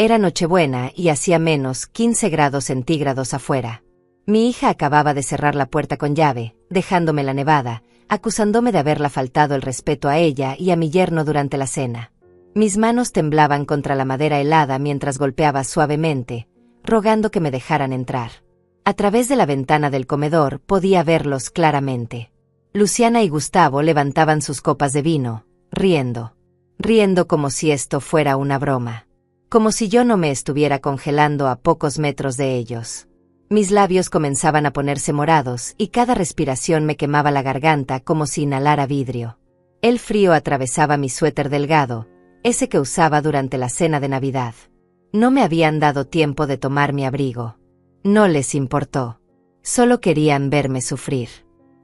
Era Nochebuena y hacía -15 grados centígrados afuera. Mi hija acababa de cerrar la puerta con llave, dejándome la nevada, acusándome de haberla faltado el respeto a ella y a mi yerno durante la cena. Mis manos temblaban contra la madera helada mientras golpeaba suavemente, rogando que me dejaran entrar. A través de la ventana del comedor podía verlos claramente. Luciana y Gustavo levantaban sus copas de vino, riendo como si esto fuera una broma. Como si yo no me estuviera congelando a pocos metros de ellos. Mis labios comenzaban a ponerse morados y cada respiración me quemaba la garganta como si inhalara vidrio. El frío atravesaba mi suéter delgado, ese que usaba durante la cena de Navidad. No me habían dado tiempo de tomar mi abrigo. No les importó. Solo querían verme sufrir.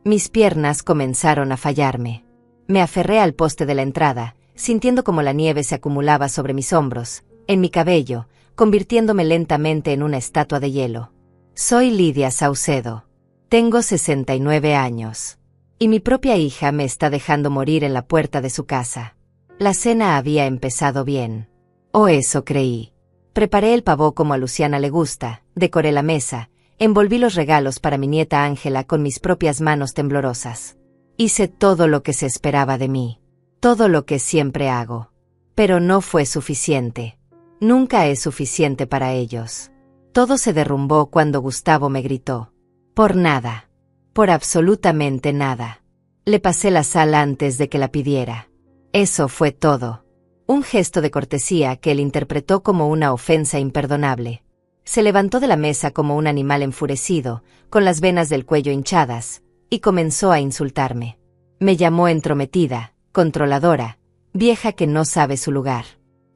Mis piernas comenzaron a fallarme. Me aferré al poste de la entrada, sintiendo como la nieve se acumulaba sobre mis hombros, en mi cabello, convirtiéndome lentamente en una estatua de hielo. Soy Lidia Saucedo. Tengo 69 años. Y mi propia hija me está dejando morir en la puerta de su casa. La cena había empezado bien. O eso creí. Preparé el pavó como a Luciana le gusta, decoré la mesa, envolví los regalos para mi nieta Ángela con mis propias manos temblorosas. Hice todo lo que se esperaba de mí. Todo lo que siempre hago. Pero no fue suficiente. Nunca es suficiente para ellos. Todo se derrumbó cuando Gustavo me gritó. Por nada. Por absolutamente nada. Le pasé la sal antes de que la pidiera. Eso fue todo. Un gesto de cortesía que él interpretó como una ofensa imperdonable. Se levantó de la mesa como un animal enfurecido, con las venas del cuello hinchadas, y comenzó a insultarme. Me llamó entrometida, controladora, vieja que no sabe su lugar.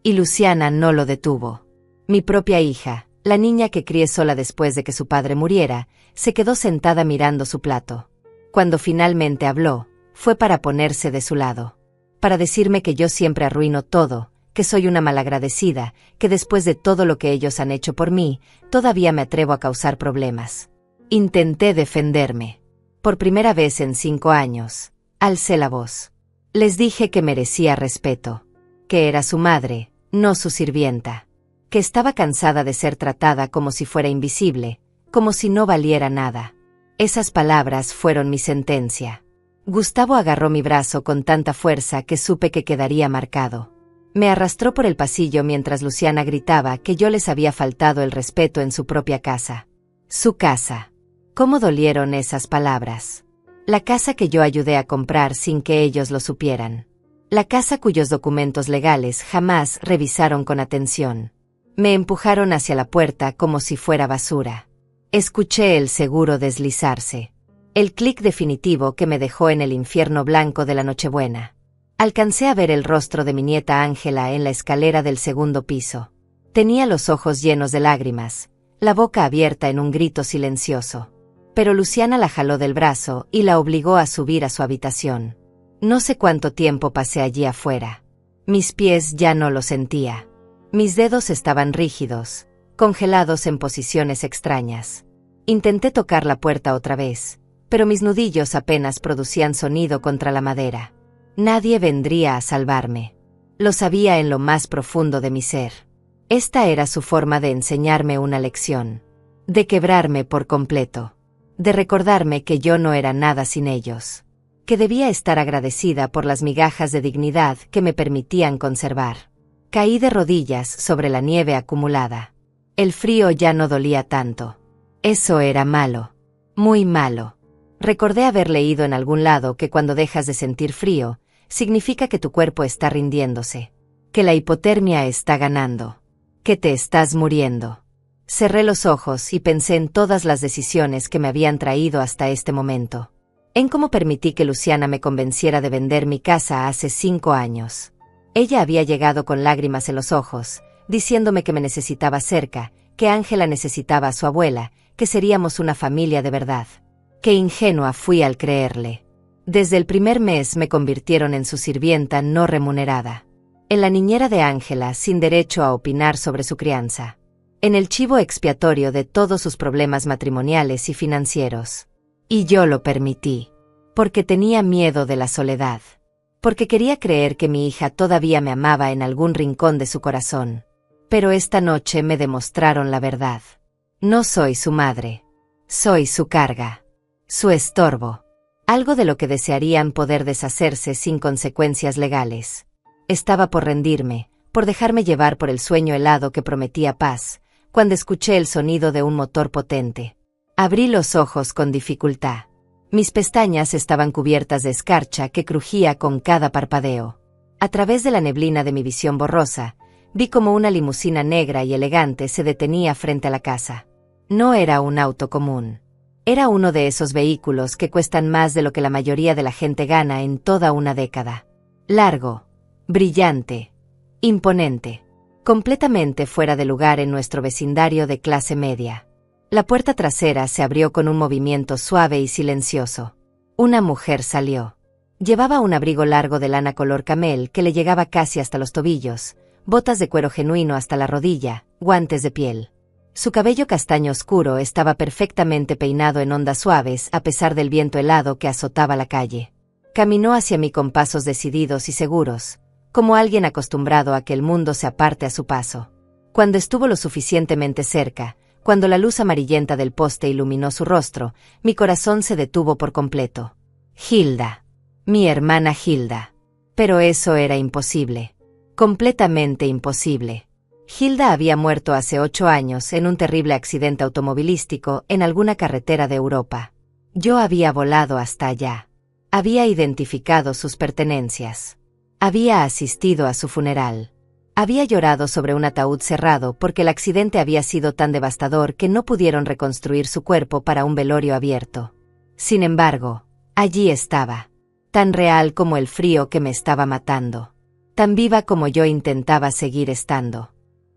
Y Luciana no lo detuvo. Mi propia hija, la niña que crié sola después de que su padre muriera, se quedó sentada mirando su plato. Cuando finalmente habló, fue para ponerse de su lado. Para decirme que yo siempre arruino todo, que soy una malagradecida, que después de todo lo que ellos han hecho por mí, todavía me atrevo a causar problemas. Intenté defenderme. Por primera vez en 5 años, alcé la voz. Les dije que merecía respeto. Que era su madre, no su sirvienta. Que estaba cansada de ser tratada como si fuera invisible, como si no valiera nada. Esas palabras fueron mi sentencia. Gustavo agarró mi brazo con tanta fuerza que supe que quedaría marcado. Me arrastró por el pasillo mientras Luciana gritaba que yo les había faltado el respeto en su propia casa. Su casa. ¿Cómo dolieron esas palabras? La casa que yo ayudé a comprar sin que ellos lo supieran. La casa cuyos documentos legales jamás revisaron con atención. Me empujaron hacia la puerta como si fuera basura. Escuché el seguro deslizarse. El clic definitivo que me dejó en el infierno blanco de la Nochebuena. Alcancé a ver el rostro de mi nieta Ángela en la escalera del segundo piso. Tenía los ojos llenos de lágrimas, la boca abierta en un grito silencioso. Pero Luciana la jaló del brazo y la obligó a subir a su habitación. No sé cuánto tiempo pasé allí afuera. Mis pies ya no lo sentía. Mis dedos estaban rígidos, congelados en posiciones extrañas. Intenté tocar la puerta otra vez, pero mis nudillos apenas producían sonido contra la madera. Nadie vendría a salvarme. Lo sabía en lo más profundo de mi ser. Esta era su forma de enseñarme una lección. De quebrarme por completo. De recordarme que yo no era nada sin ellos. Que debía estar agradecida por las migajas de dignidad que me permitían conservar. Caí de rodillas sobre la nieve acumulada. El frío ya no dolía tanto. Eso era malo. Muy malo. Recordé haber leído en algún lado que cuando dejas de sentir frío, significa que tu cuerpo está rindiéndose. Que la hipotermia está ganando. Que te estás muriendo. Cerré los ojos y pensé en todas las decisiones que me habían traído hasta este momento. En cómo permití que Luciana me convenciera de vender mi casa hace 5 años. Ella había llegado con lágrimas en los ojos, diciéndome que me necesitaba cerca, que Ángela necesitaba a su abuela, que seríamos una familia de verdad. Qué ingenua fui al creerle. Desde el primer mes me convirtieron en su sirvienta no remunerada. En la niñera de Ángela sin derecho a opinar sobre su crianza. En el chivo expiatorio de todos sus problemas matrimoniales y financieros. Y yo lo permití. Porque tenía miedo de la soledad. Porque quería creer que mi hija todavía me amaba en algún rincón de su corazón. Pero esta noche me demostraron la verdad. No soy su madre. Soy su carga. Su estorbo. Algo de lo que desearían poder deshacerse sin consecuencias legales. Estaba por rendirme, por dejarme llevar por el sueño helado que prometía paz, cuando escuché el sonido de un motor potente. Abrí los ojos con dificultad. Mis pestañas estaban cubiertas de escarcha que crujía con cada parpadeo. A través de la neblina de mi visión borrosa, vi como una limusina negra y elegante se detenía frente a la casa. No era un auto común. Era uno de esos vehículos que cuestan más de lo que la mayoría de la gente gana en toda una década. Largo, brillante, imponente, completamente fuera de lugar en nuestro vecindario de clase media. La puerta trasera se abrió con un movimiento suave y silencioso. Una mujer salió. Llevaba un abrigo largo de lana color camel que le llegaba casi hasta los tobillos, botas de cuero genuino hasta la rodilla, guantes de piel. Su cabello castaño oscuro estaba perfectamente peinado en ondas suaves a pesar del viento helado que azotaba la calle. Caminó hacia mí con pasos decididos y seguros, como alguien acostumbrado a que el mundo se aparte a su paso. Cuando estuvo lo suficientemente cerca, cuando la luz amarillenta del poste iluminó su rostro, mi corazón se detuvo por completo. Hilda. Mi hermana Hilda. Pero eso era imposible. Completamente imposible. Hilda había muerto hace 8 años en un terrible accidente automovilístico en alguna carretera de Europa. Yo había volado hasta allá. Había identificado sus pertenencias. Había asistido a su funeral. Había llorado sobre un ataúd cerrado porque el accidente había sido tan devastador que no pudieron reconstruir su cuerpo para un velorio abierto. Sin embargo, allí estaba. Tan real como el frío que me estaba matando. Tan viva como yo intentaba seguir estando.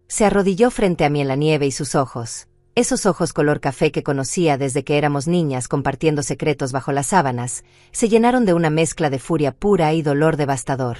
Se arrodilló frente a mí en la nieve y sus ojos, esos ojos color café que conocía desde que éramos niñas compartiendo secretos bajo las sábanas, se llenaron de una mezcla de furia pura y dolor devastador.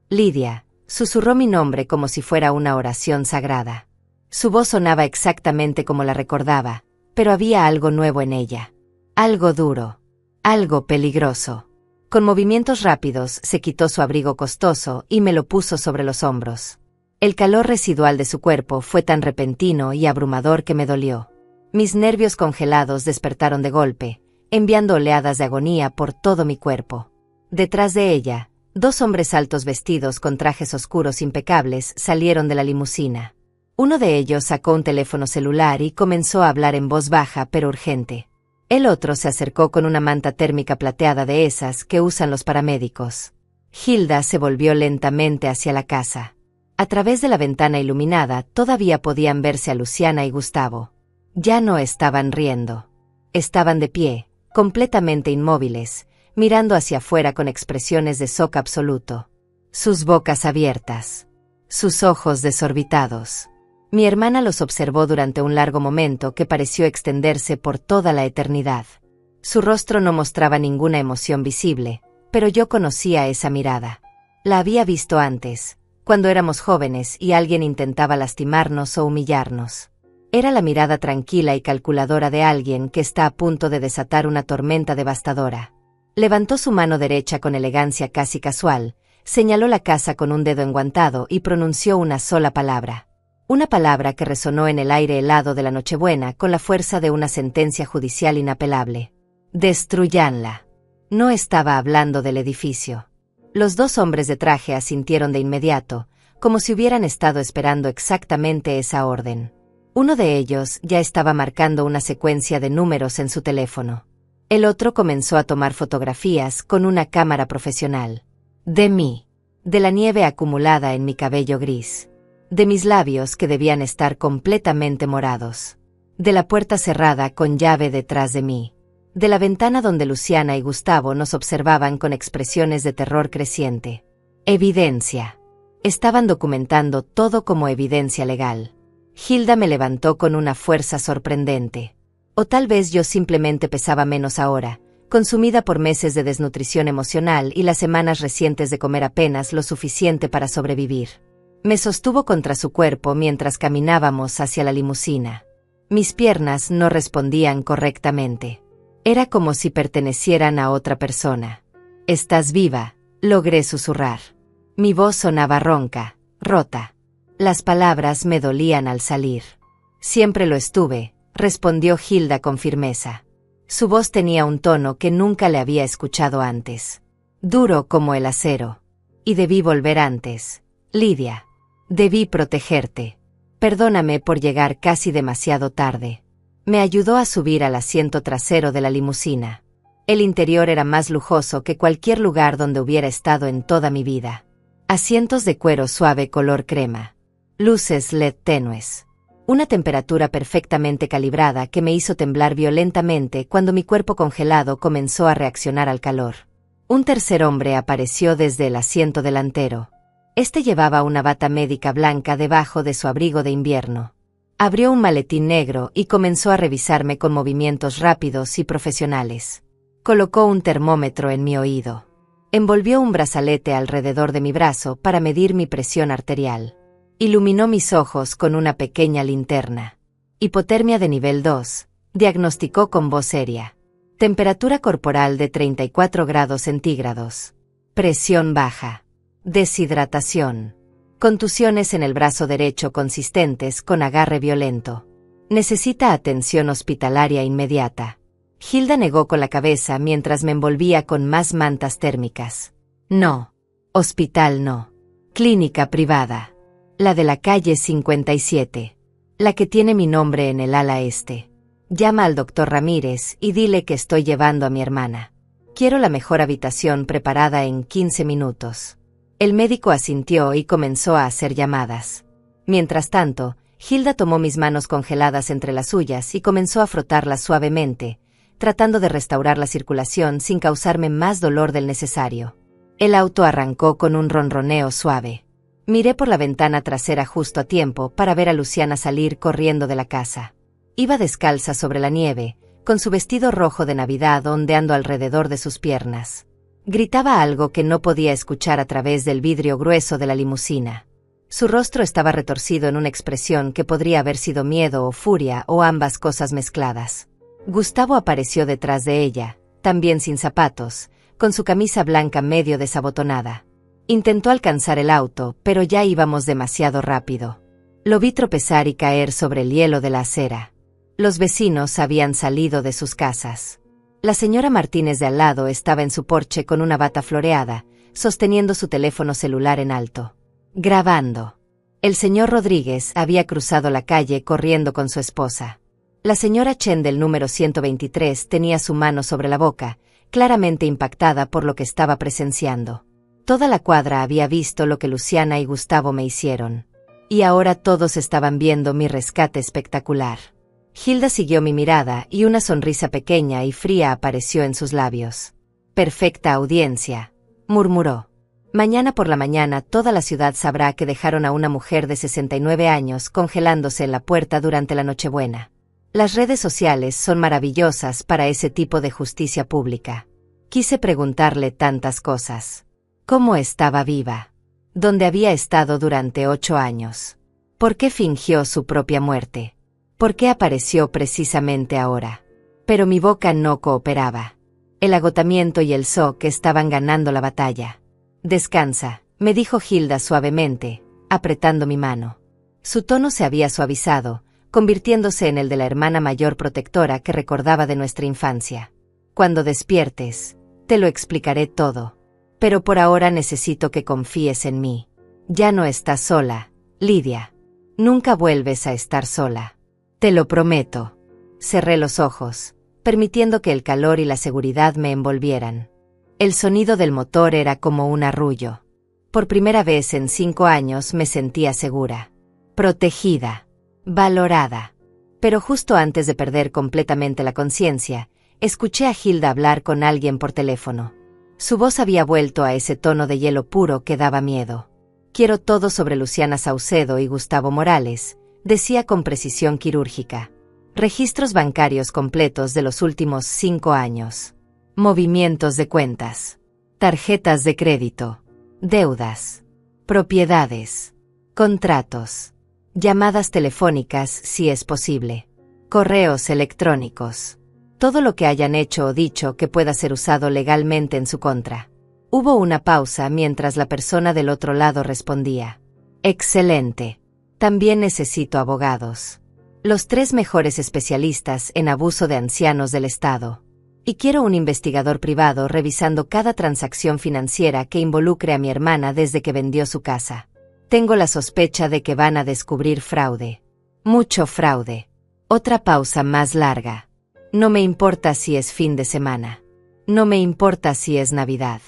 Lidia, susurró mi nombre como si fuera una oración sagrada. Su voz sonaba exactamente como la recordaba, pero había algo nuevo en ella. Algo duro. Algo peligroso. Con movimientos rápidos se quitó su abrigo costoso y me lo puso sobre los hombros. El calor residual de su cuerpo fue tan repentino y abrumador que me dolió. Mis nervios congelados despertaron de golpe, enviando oleadas de agonía por todo mi cuerpo. Detrás de ella, 2 hombres altos vestidos con trajes oscuros impecables salieron de la limusina. Uno de ellos sacó un teléfono celular y comenzó a hablar en voz baja pero urgente. El otro se acercó con una manta térmica plateada de esas que usan los paramédicos. Hilda se volvió lentamente hacia la casa. A través de la ventana iluminada todavía podían verse a Luciana y Gustavo. Ya no estaban riendo. Estaban de pie, completamente inmóviles, mirando hacia afuera con expresiones de shock absoluto. Sus bocas abiertas. Sus ojos desorbitados. Mi hermana los observó durante un largo momento que pareció extenderse por toda la eternidad. Su rostro no mostraba ninguna emoción visible, pero yo conocía esa mirada. La había visto antes, cuando éramos jóvenes y alguien intentaba lastimarnos o humillarnos. Era la mirada tranquila y calculadora de alguien que está a punto de desatar una tormenta devastadora. Levantó su mano derecha con elegancia casi casual, señaló la casa con un dedo enguantado y pronunció una sola palabra. Una palabra que resonó en el aire helado de la Nochebuena con la fuerza de una sentencia judicial inapelable. Destruyanla. No estaba hablando del edificio. Los 2 hombres de traje asintieron de inmediato, como si hubieran estado esperando exactamente esa orden. Uno de ellos ya estaba marcando una secuencia de números en su teléfono. El otro comenzó a tomar fotografías con una cámara profesional. De mí. De la nieve acumulada en mi cabello gris. De mis labios que debían estar completamente morados. De la puerta cerrada con llave detrás de mí. De la ventana donde Luciana y Gustavo nos observaban con expresiones de terror creciente. Evidencia. Estaban documentando todo como evidencia legal. Hilda me levantó con una fuerza sorprendente. O tal vez yo simplemente pesaba menos ahora, consumida por meses de desnutrición emocional y las semanas recientes de comer apenas lo suficiente para sobrevivir. Me sostuvo contra su cuerpo mientras caminábamos hacia la limusina. Mis piernas no respondían correctamente. Era como si pertenecieran a otra persona. «Estás viva», logré susurrar. Mi voz sonaba ronca, rota. Las palabras me dolían al salir. Siempre lo estuve, respondió Hilda con firmeza. Su voz tenía un tono que nunca le había escuchado antes. Duro como el acero. Y debí volver antes. Lidia. Debí protegerte. Perdóname por llegar casi demasiado tarde. Me ayudó a subir al asiento trasero de la limusina. El interior era más lujoso que cualquier lugar donde hubiera estado en toda mi vida. Asientos de cuero suave color crema. Luces LED tenues. Una temperatura perfectamente calibrada que me hizo temblar violentamente cuando mi cuerpo congelado comenzó a reaccionar al calor. Un tercer hombre apareció desde el asiento delantero. Este llevaba una bata médica blanca debajo de su abrigo de invierno. Abrió un maletín negro y comenzó a revisarme con movimientos rápidos y profesionales. Colocó un termómetro en mi oído. Envolvió un brazalete alrededor de mi brazo para medir mi presión arterial. Iluminó mis ojos con una pequeña linterna. Hipotermia de nivel 2, diagnosticó con voz seria. Temperatura corporal de 34 grados centígrados. Presión baja. Deshidratación. Contusiones en el brazo derecho consistentes con agarre violento. Necesita atención hospitalaria inmediata. Hilda negó con la cabeza mientras me envolvía con más mantas térmicas. No. Hospital no. Clínica privada. La de la calle 57. La que tiene mi nombre en el ala este. Llama al doctor Ramírez y dile que estoy llevando a mi hermana. Quiero la mejor habitación preparada en 15 minutos. El médico asintió y comenzó a hacer llamadas. Mientras tanto, Hilda tomó mis manos congeladas entre las suyas y comenzó a frotarlas suavemente, tratando de restaurar la circulación sin causarme más dolor del necesario. El auto arrancó con un ronroneo suave. Miré por la ventana trasera justo a tiempo para ver a Luciana salir corriendo de la casa. Iba descalza sobre la nieve, con su vestido rojo de Navidad ondeando alrededor de sus piernas. Gritaba algo que no podía escuchar a través del vidrio grueso de la limusina. Su rostro estaba retorcido en una expresión que podría haber sido miedo o furia o ambas cosas mezcladas. Gustavo apareció detrás de ella, también sin zapatos, con su camisa blanca medio desabotonada. Intentó alcanzar el auto, pero ya íbamos demasiado rápido. Lo vi tropezar y caer sobre el hielo de la acera. Los vecinos habían salido de sus casas. La señora Martínez de al lado estaba en su porche con una bata floreada, sosteniendo su teléfono celular en alto. Grabando. El señor Rodríguez había cruzado la calle corriendo con su esposa. La señora Chen del número 123 tenía su mano sobre la boca, claramente impactada por lo que estaba presenciando. Toda la cuadra había visto lo que Luciana y Gustavo me hicieron. Y ahora todos estaban viendo mi rescate espectacular. Hilda siguió mi mirada y una sonrisa pequeña y fría apareció en sus labios. Perfecta audiencia, murmuró. Mañana por la mañana toda la ciudad sabrá que dejaron a una mujer de 69 años congelándose en la puerta durante la Nochebuena. Las redes sociales son maravillosas para ese tipo de justicia pública. Quise preguntarle tantas cosas. ¿Cómo estaba viva? ¿Dónde había estado durante 8 años? ¿Por qué fingió su propia muerte? ¿Por qué apareció precisamente ahora? Pero mi boca no cooperaba. El agotamiento y el shock estaban ganando la batalla. Descansa, me dijo Hilda suavemente, apretando mi mano. Su tono se había suavizado, convirtiéndose en el de la hermana mayor protectora que recordaba de nuestra infancia. Cuando despiertes, te lo explicaré todo. Pero por ahora necesito que confíes en mí. Ya no estás sola, Lidia. Nunca vuelves a estar sola. Te lo prometo. Cerré los ojos, permitiendo que el calor y la seguridad me envolvieran. El sonido del motor era como un arrullo. Por primera vez en 5 años me sentía segura, protegida, valorada. Pero justo antes de perder completamente la conciencia, escuché a Hilda hablar con alguien por teléfono. Su voz había vuelto a ese tono de hielo puro que daba miedo. Quiero todo sobre Luciana Saucedo y Gustavo Morales, decía con precisión quirúrgica. Registros bancarios completos de los últimos 5 años. Movimientos de cuentas. Tarjetas de crédito. Deudas. Propiedades. Contratos. Llamadas telefónicas si es posible. Correos electrónicos. Todo lo que hayan hecho o dicho que pueda ser usado legalmente en su contra. Hubo una pausa mientras la persona del otro lado respondía. Excelente. También necesito abogados. Los 3 mejores especialistas en abuso de ancianos del Estado. Y quiero un investigador privado revisando cada transacción financiera que involucre a mi hermana desde que vendió su casa. Tengo la sospecha de que van a descubrir fraude. Mucho fraude. Otra pausa más larga. No me importa si es fin de semana. No me importa si es Navidad.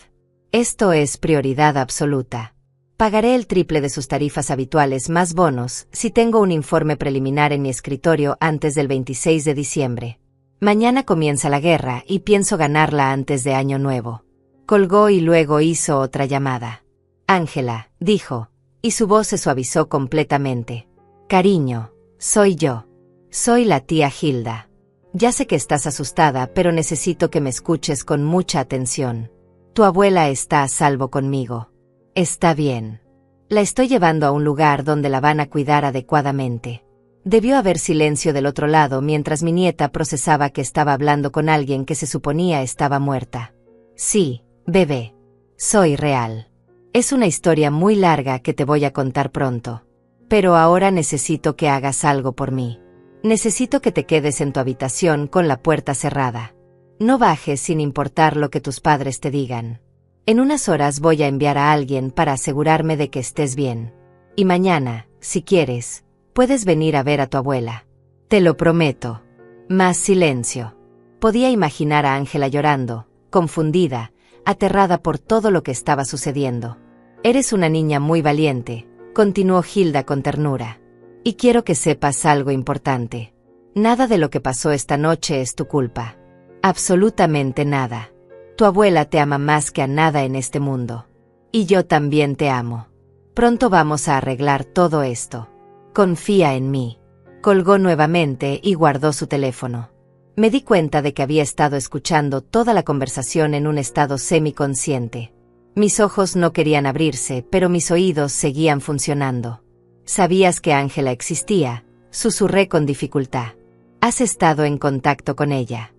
Esto es prioridad absoluta. Pagaré el triple de sus tarifas habituales más bonos si tengo un informe preliminar en mi escritorio antes del 26 de diciembre. Mañana comienza la guerra y pienso ganarla antes de Año Nuevo. Colgó y luego hizo otra llamada. Ángela, dijo, y su voz se suavizó completamente. Cariño, soy yo. Soy la tía Hilda. Ya sé que estás asustada, pero necesito que me escuches con mucha atención. Tu abuela está a salvo conmigo. Está bien. La estoy llevando a un lugar donde la van a cuidar adecuadamente. Debió haber silencio del otro lado mientras mi nieta procesaba que estaba hablando con alguien que se suponía estaba muerta. Sí, bebé. Soy real. Es una historia muy larga que te voy a contar pronto. Pero ahora necesito que hagas algo por mí. Necesito que te quedes en tu habitación con la puerta cerrada. No bajes sin importar lo que tus padres te digan. En unas horas voy a enviar a alguien para asegurarme de que estés bien. Y mañana, si quieres, puedes venir a ver a tu abuela. Te lo prometo. Más silencio. Podía imaginar a Ángela llorando, confundida, aterrada por todo lo que estaba sucediendo. Eres una niña muy valiente, continuó Hilda con ternura. Y quiero que sepas algo importante. Nada de lo que pasó esta noche es tu culpa. Absolutamente nada. Tu abuela te ama más que a nada en este mundo. Y yo también te amo. Pronto vamos a arreglar todo esto. Confía en mí. Colgó nuevamente y guardó su teléfono. Me di cuenta de que había estado escuchando toda la conversación en un estado semiconsciente. Mis ojos no querían abrirse, pero mis oídos seguían funcionando. ¿Sabías que Ángela existía? Susurré con dificultad. ¿Has estado en contacto con ella?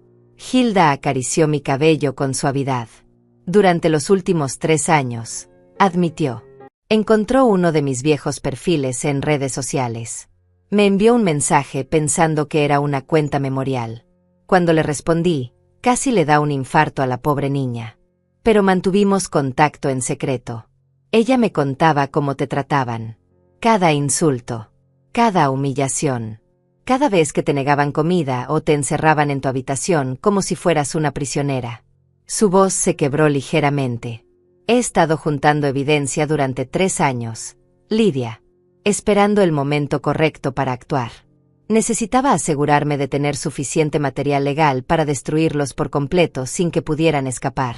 Hilda acarició mi cabello con suavidad. Durante los últimos 3 años, admitió. Encontró uno de mis viejos perfiles en redes sociales. Me envió un mensaje pensando que era una cuenta memorial. Cuando le respondí, casi le da un infarto a la pobre niña. Pero mantuvimos contacto en secreto. Ella me contaba cómo te trataban. Cada insulto. Cada humillación. Cada vez que te negaban comida o te encerraban en tu habitación como si fueras una prisionera. Su voz se quebró ligeramente. He estado juntando evidencia durante 3 años, Lidia, esperando el momento correcto para actuar. Necesitaba asegurarme de tener suficiente material legal para destruirlos por completo sin que pudieran escapar.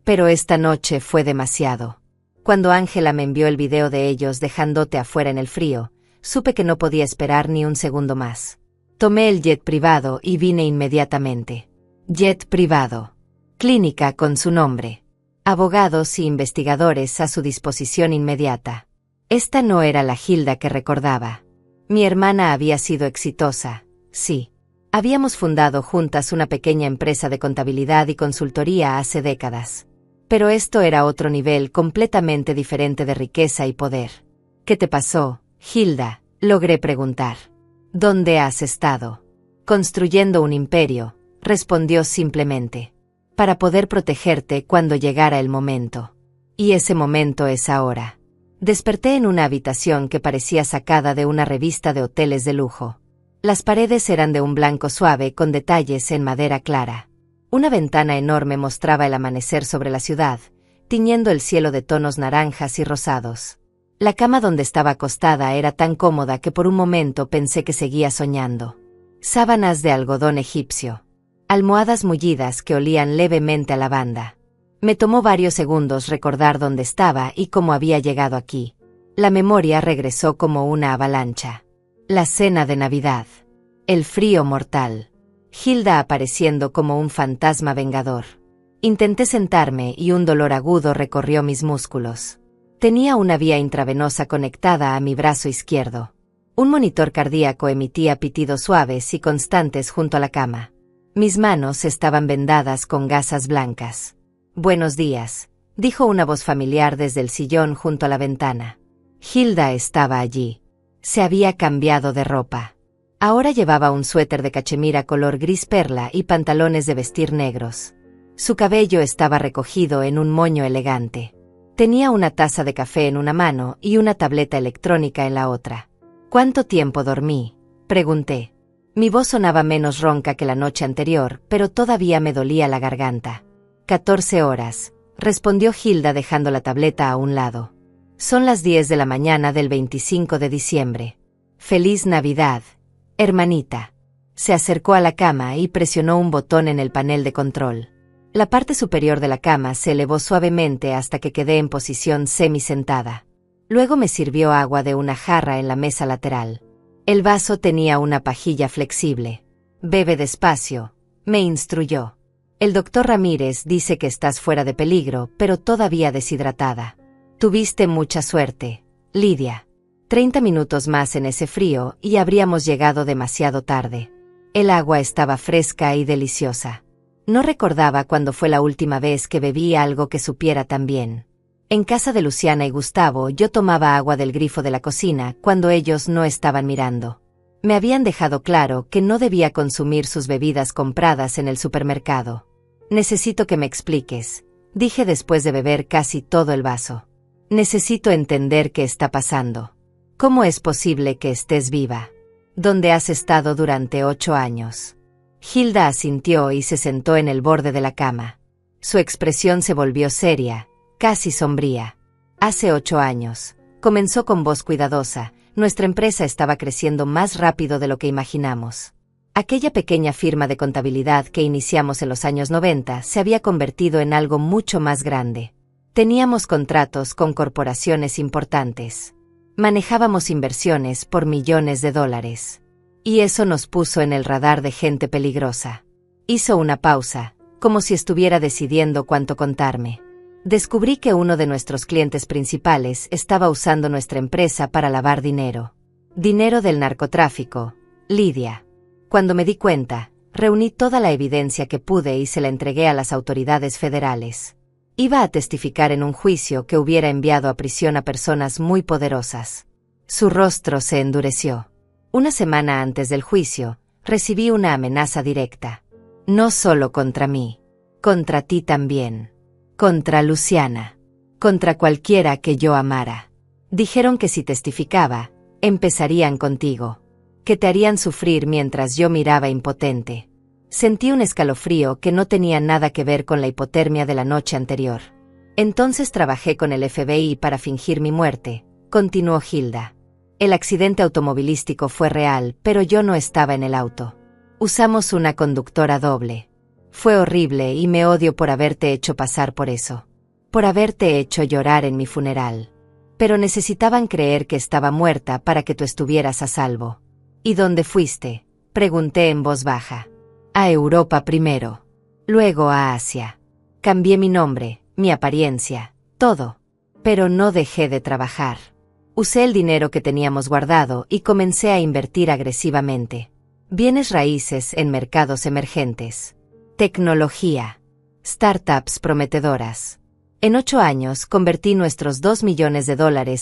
Pero esta noche fue demasiado. Cuando Ángela me envió el video de ellos dejándote afuera en el frío, supe que no podía esperar ni un segundo más. Tomé el jet privado y vine inmediatamente. Jet privado. Clínica con su nombre. Abogados y investigadores a su disposición inmediata. Esta no era la Hilda que recordaba. Mi hermana había sido exitosa, sí. Habíamos fundado juntas una pequeña empresa de contabilidad y consultoría hace décadas. Pero esto era otro nivel completamente diferente de riqueza y poder. ¿Qué te pasó, Hilda? Logré preguntar. ¿Dónde has estado? Construyendo un imperio, respondió simplemente. Para poder protegerte cuando llegara el momento. Y ese momento es ahora. Desperté en una habitación que parecía sacada de una revista de hoteles de lujo. Las paredes eran de un blanco suave con detalles en madera clara. Una ventana enorme mostraba el amanecer sobre la ciudad, tiñendo el cielo de tonos naranjas y rosados. La cama donde estaba acostada era tan cómoda que por un momento pensé que seguía soñando. Sábanas de algodón egipcio. Almohadas mullidas que olían levemente a lavanda. Me tomó varios segundos recordar dónde estaba y cómo había llegado aquí. La memoria regresó como una avalancha. La cena de Navidad. El frío mortal. Hilda apareciendo como un fantasma vengador. Intenté sentarme y un dolor agudo recorrió mis músculos. Tenía una vía intravenosa conectada a mi brazo izquierdo. Un monitor cardíaco emitía pitidos suaves y constantes junto a la cama. Mis manos estaban vendadas con gasas blancas. Buenos días, dijo una voz familiar desde el sillón junto a la ventana. Hilda estaba allí. Se había cambiado de ropa. Ahora llevaba un suéter de cachemira color gris perla y pantalones de vestir negros. Su cabello estaba recogido en un moño elegante. Tenía una taza de café en una mano y una tableta electrónica en la otra. ¿Cuánto tiempo dormí?, pregunté. Mi voz sonaba menos ronca que la noche anterior, pero todavía me dolía la garganta. 14 horas, respondió Hilda dejando la tableta a un lado. Son las 10 de la mañana del 25 de diciembre. ¡Feliz Navidad, hermanita! Se acercó a la cama y presionó un botón en el panel de control. La parte superior de la cama se elevó suavemente hasta que quedé en posición semi-sentada. Luego me sirvió agua de una jarra en la mesa lateral. El vaso tenía una pajilla flexible. Bebe despacio, me instruyó. El doctor Ramírez dice que estás fuera de peligro, pero todavía deshidratada. Tuviste mucha suerte, Lidia. 30 minutos más en ese frío y habríamos llegado demasiado tarde. El agua estaba fresca y deliciosa. No recordaba cuándo fue la última vez que bebí algo que supiera tan bien. En casa de Luciana y Gustavo yo tomaba agua del grifo de la cocina cuando ellos no estaban mirando. Me habían dejado claro que no debía consumir sus bebidas compradas en el supermercado. Necesito que me expliques, dije después de beber casi todo el vaso. Necesito entender qué está pasando. ¿Cómo es posible que estés viva? ¿Dónde has estado durante 8 años? Hilda asintió y se sentó en el borde de la cama. Su expresión se volvió seria, casi sombría. Hace 8 años, comenzó con voz cuidadosa, nuestra empresa estaba creciendo más rápido de lo que imaginamos. Aquella pequeña firma de contabilidad que iniciamos en los años 90 se había convertido en algo mucho más grande. Teníamos contratos con corporaciones importantes. Manejábamos inversiones por millones de dólares. Y eso nos puso en el radar de gente peligrosa. Hizo una pausa, como si estuviera decidiendo cuánto contarme. Descubrí que uno de nuestros clientes principales estaba usando nuestra empresa para lavar dinero. Dinero del narcotráfico, Lidia. Cuando me di cuenta, reuní toda la evidencia que pude y se la entregué a las autoridades federales. Iba a testificar en un juicio que hubiera enviado a prisión a personas muy poderosas. Su rostro se endureció. Una semana antes del juicio, recibí una amenaza directa. No solo contra mí, contra ti también. Contra Luciana. Contra cualquiera que yo amara. Dijeron que si testificaba, empezarían contigo. Que te harían sufrir mientras yo miraba impotente. Sentí un escalofrío que no tenía nada que ver con la hipotermia de la noche anterior. Entonces trabajé con el FBI para fingir mi muerte, continuó Hilda. El accidente automovilístico fue real, pero yo no estaba en el auto. Usamos una conductora doble. Fue horrible y me odio por haberte hecho pasar por eso. Por haberte hecho llorar en mi funeral. Pero necesitaban creer que estaba muerta para que tú estuvieras a salvo. ¿Y dónde fuiste?, pregunté en voz baja. A Europa primero. Luego a Asia. Cambié mi nombre, mi apariencia, todo. Pero no dejé de trabajar. Usé el dinero que teníamos guardado y comencé a invertir agresivamente. Bienes raíces en mercados emergentes. Tecnología. Startups prometedoras. En 8 años convertí nuestros $2 millones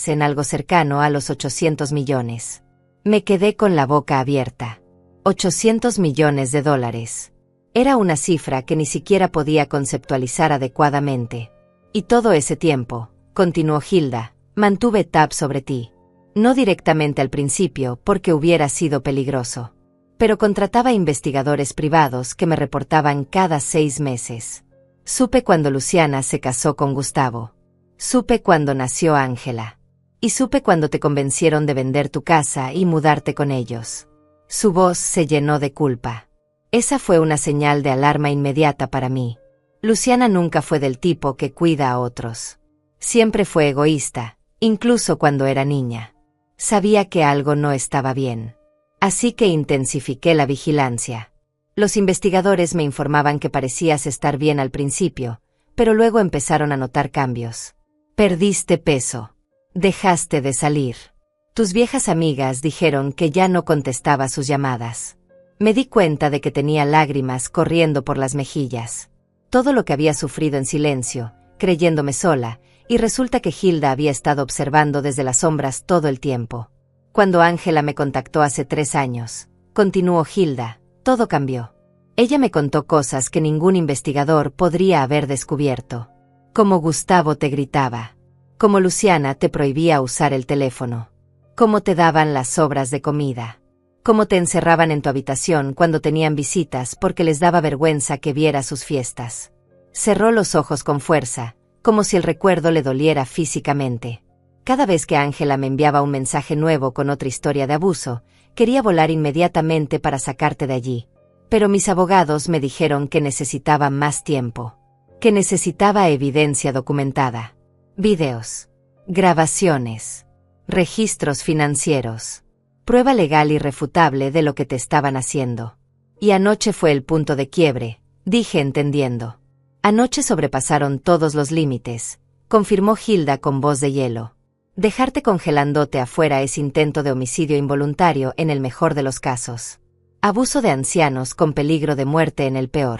en algo cercano a los 800 millones. Me quedé con la boca abierta. $800 millones. Era una cifra que ni siquiera podía conceptualizar adecuadamente. Y todo ese tiempo, continuó Hilda, mantuve tab sobre ti. No directamente al principio porque hubiera sido peligroso. Pero contrataba investigadores privados que me reportaban cada 6 meses. Supe cuando Luciana se casó con Gustavo. Supe cuando nació Ángela. Y supe cuando te convencieron de vender tu casa y mudarte con ellos. Su voz se llenó de culpa. Esa fue una señal de alarma inmediata para mí. Luciana nunca fue del tipo que cuida a otros. Siempre fue egoísta, incluso cuando era niña. Sabía que algo no estaba bien. Así que intensifiqué la vigilancia. Los investigadores me informaban que parecías estar bien al principio, pero luego empezaron a notar cambios. Perdiste peso. Dejaste de salir. Tus viejas amigas dijeron que ya no contestaba sus llamadas. Me di cuenta de que tenía lágrimas corriendo por las mejillas. Todo lo que había sufrido en silencio, creyéndome sola, y resulta que Hilda había estado observando desde las sombras todo el tiempo. Cuando Ángela me contactó hace 3 años, continuó Hilda, todo cambió. Ella me contó cosas que ningún investigador podría haber descubierto. Cómo Gustavo te gritaba. Cómo Luciana te prohibía usar el teléfono. Cómo te daban las sobras de comida. Cómo te encerraban en tu habitación cuando tenían visitas porque les daba vergüenza que viera sus fiestas. Cerró los ojos con fuerza, como si el recuerdo le doliera físicamente. Cada vez que Ángela me enviaba un mensaje nuevo con otra historia de abuso, quería volar inmediatamente para sacarte de allí. Pero mis abogados me dijeron que necesitaba más tiempo. Que necesitaba evidencia documentada. Videos. Grabaciones. Registros financieros. Prueba legal irrefutable de lo que te estaban haciendo. Y anoche fue el punto de quiebre, dije entendiendo. Anoche sobrepasaron todos los límites, confirmó Hilda con voz de hielo. Dejarte congelándote afuera es intento de homicidio involuntario en el mejor de los casos. Abuso de ancianos con peligro de muerte en el peor.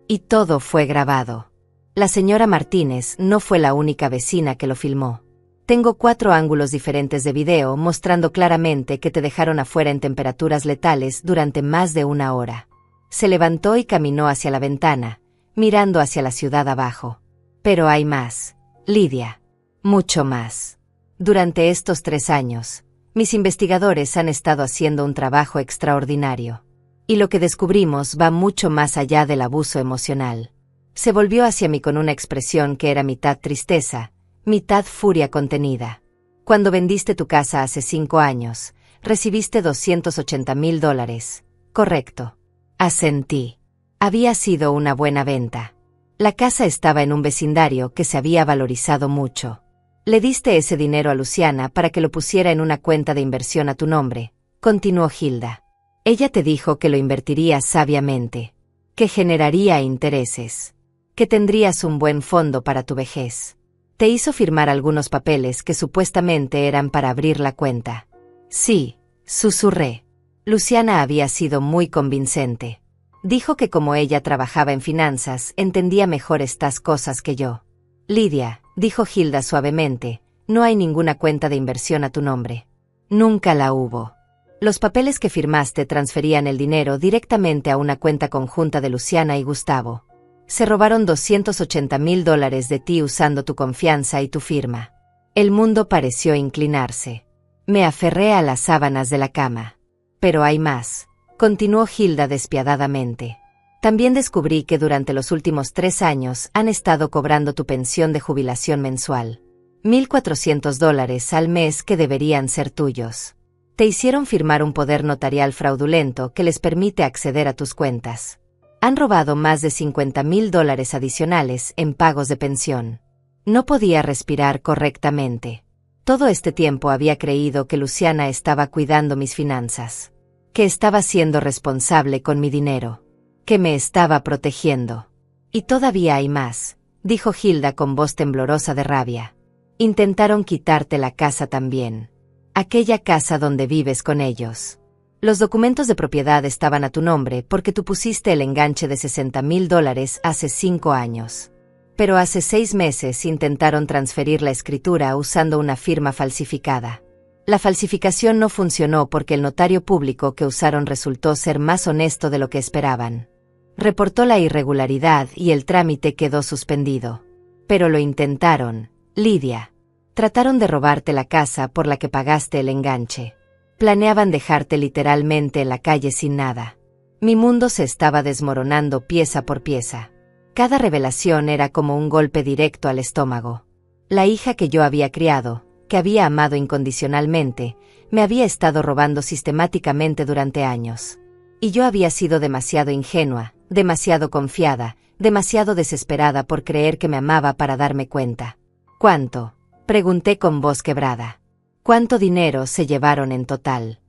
Y todo fue grabado. La señora Martínez no fue la única vecina que lo filmó. Tengo 4 ángulos diferentes de video mostrando claramente que te dejaron afuera en temperaturas letales durante más de 1 hora. Se levantó y caminó hacia la ventana, mirando hacia la ciudad abajo. Pero hay más, Lidia. Mucho más. Durante estos 3 años, mis investigadores han estado haciendo un trabajo extraordinario. Y lo que descubrimos va mucho más allá del abuso emocional. Se volvió hacia mí con una expresión que era mitad tristeza, mitad furia contenida. Cuando vendiste tu casa hace 5 años, recibiste $280,000. Correcto. Asentí. Había sido una buena venta. La casa estaba en un vecindario que se había valorizado mucho. Le diste ese dinero a Luciana para que lo pusiera en una cuenta de inversión a tu nombre, continuó Hilda. Ella te dijo que lo invertirías sabiamente, que generaría intereses, que tendrías un buen fondo para tu vejez. Te hizo firmar algunos papeles que supuestamente eran para abrir la cuenta. Sí, susurré. Luciana había sido muy convincente. Dijo que como ella trabajaba en finanzas, entendía mejor estas cosas que yo. Lidia, dijo Hilda suavemente, no hay ninguna cuenta de inversión a tu nombre. Nunca la hubo. Los papeles que firmaste transferían el dinero directamente a una cuenta conjunta de Luciana y Gustavo. Se robaron $280,000 de ti usando tu confianza y tu firma. El mundo pareció inclinarse. Me aferré a las sábanas de la cama. Pero hay más, continuó Hilda despiadadamente. También descubrí que durante los últimos 3 años han estado cobrando tu pensión de jubilación mensual. $1,400 al mes que deberían ser tuyos. Te hicieron firmar un poder notarial fraudulento que les permite acceder a tus cuentas. Han robado más de $50,000 adicionales en pagos de pensión. No podía respirar correctamente. Todo este tiempo había creído que Luciana estaba cuidando mis finanzas. Que estaba siendo responsable con mi dinero. Que me estaba protegiendo. Y todavía hay más, dijo Hilda con voz temblorosa de rabia. Intentaron quitarte la casa también. Aquella casa donde vives con ellos. Los documentos de propiedad estaban a tu nombre porque tú pusiste el enganche de $60,000 hace 5 años. Pero hace 6 meses intentaron transferir la escritura usando una firma falsificada. La falsificación no funcionó porque el notario público que usaron resultó ser más honesto de lo que esperaban. Reportó la irregularidad y el trámite quedó suspendido. Pero lo intentaron, Lidia. Trataron de robarte la casa por la que pagaste el enganche. Planeaban dejarte literalmente en la calle sin nada. Mi mundo se estaba desmoronando pieza por pieza. Cada revelación era como un golpe directo al estómago. La hija que yo había criado, que había amado incondicionalmente, me había estado robando sistemáticamente durante años. Y yo había sido demasiado ingenua, demasiado confiada, demasiado desesperada por creer que me amaba para darme cuenta. ¿Cuánto? Pregunté con voz quebrada. ¿Cuánto dinero se llevaron en total?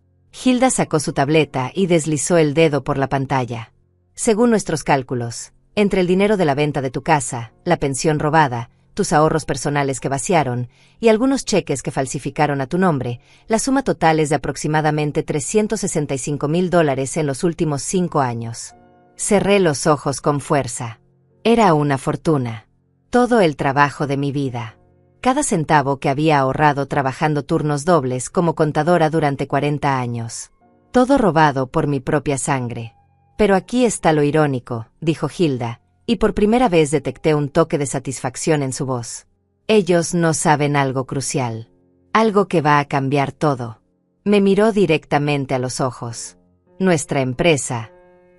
Hilda sacó su tableta y deslizó el dedo por la pantalla. Según nuestros cálculos, entre el dinero de la venta de tu casa, la pensión robada, tus ahorros personales que vaciaron y algunos cheques que falsificaron a tu nombre, la suma total es de aproximadamente $365,000 en los últimos 5 años. Cerré los ojos con fuerza. Era una fortuna. Todo el trabajo de mi vida. cada centavo que había ahorrado trabajando turnos dobles como contadora durante 40 años. Todo robado por mi propia sangre. Pero aquí está lo irónico, dijo Hilda, y por primera vez detecté un toque de satisfacción en su voz. Ellos no saben algo crucial. Algo que va a cambiar todo. Me miró directamente a los ojos. Nuestra empresa,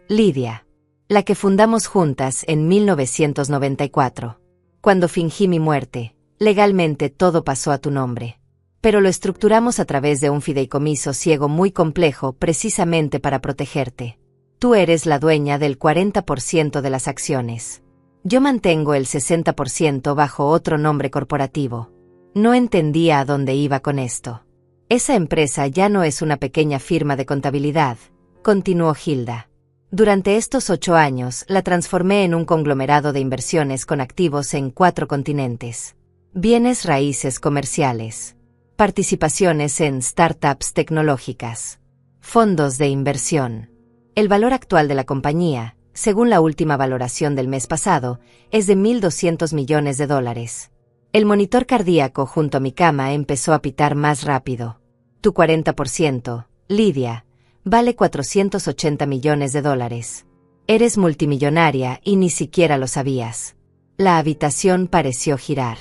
Lydia, la que fundamos juntas en 1994. Cuando fingí mi muerte, legalmente todo pasó a tu nombre. Pero lo estructuramos a través de un fideicomiso ciego muy complejo precisamente para protegerte. Tú eres la dueña del 40% de las acciones. Yo mantengo el 60% bajo otro nombre corporativo. No entendía a dónde iba con esto. Esa empresa ya no es una pequeña firma de contabilidad, continuó Hilda. Durante estos 8 años la transformé en un conglomerado de inversiones con activos en 4 continentes. Bienes raíces comerciales. Participaciones en startups tecnológicas. Fondos de inversión. El valor actual de la compañía, según la última valoración del mes pasado, es de $1.200 millones. El monitor cardíaco junto a mi cama empezó a pitar más rápido. Tu 40%, Lydia, vale $480 millones. Eres multimillonaria y ni siquiera lo sabías. La habitación pareció girar.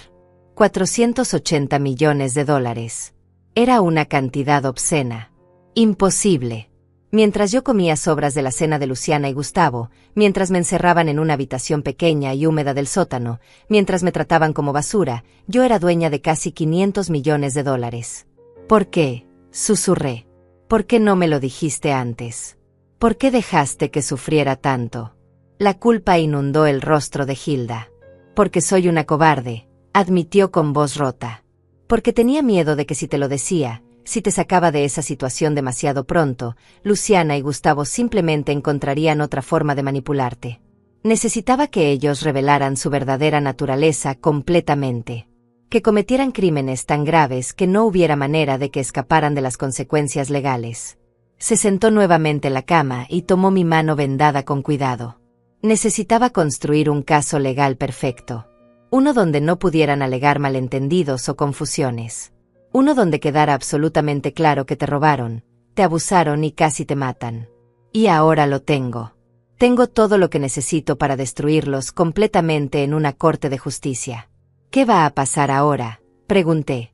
$480 millones. Era una cantidad obscena. Imposible. Mientras yo comía sobras de la cena de Luciana y Gustavo, mientras me encerraban en una habitación pequeña y húmeda del sótano, mientras me trataban como basura, yo era dueña de casi $500 millones. ¿Por qué?, susurré. ¿Por qué no me lo dijiste antes? ¿Por qué dejaste que sufriera tanto? La culpa inundó el rostro de Hilda. Porque soy una cobarde, admitió con voz rota. Porque tenía miedo de que si te lo decía, si te sacaba de esa situación demasiado pronto, Luciana y Gustavo simplemente encontrarían otra forma de manipularte. Necesitaba que ellos revelaran su verdadera naturaleza completamente. Que cometieran crímenes tan graves que no hubiera manera de que escaparan de las consecuencias legales. Se sentó nuevamente en la cama y tomó mi mano vendada con cuidado. Necesitaba construir un caso legal perfecto. Uno donde no pudieran alegar malentendidos o confusiones. Uno donde quedara absolutamente claro que te robaron, te abusaron y casi te matan. Y ahora lo tengo. Tengo todo lo que necesito para destruirlos completamente en una corte de justicia. ¿Qué va a pasar ahora?, pregunté.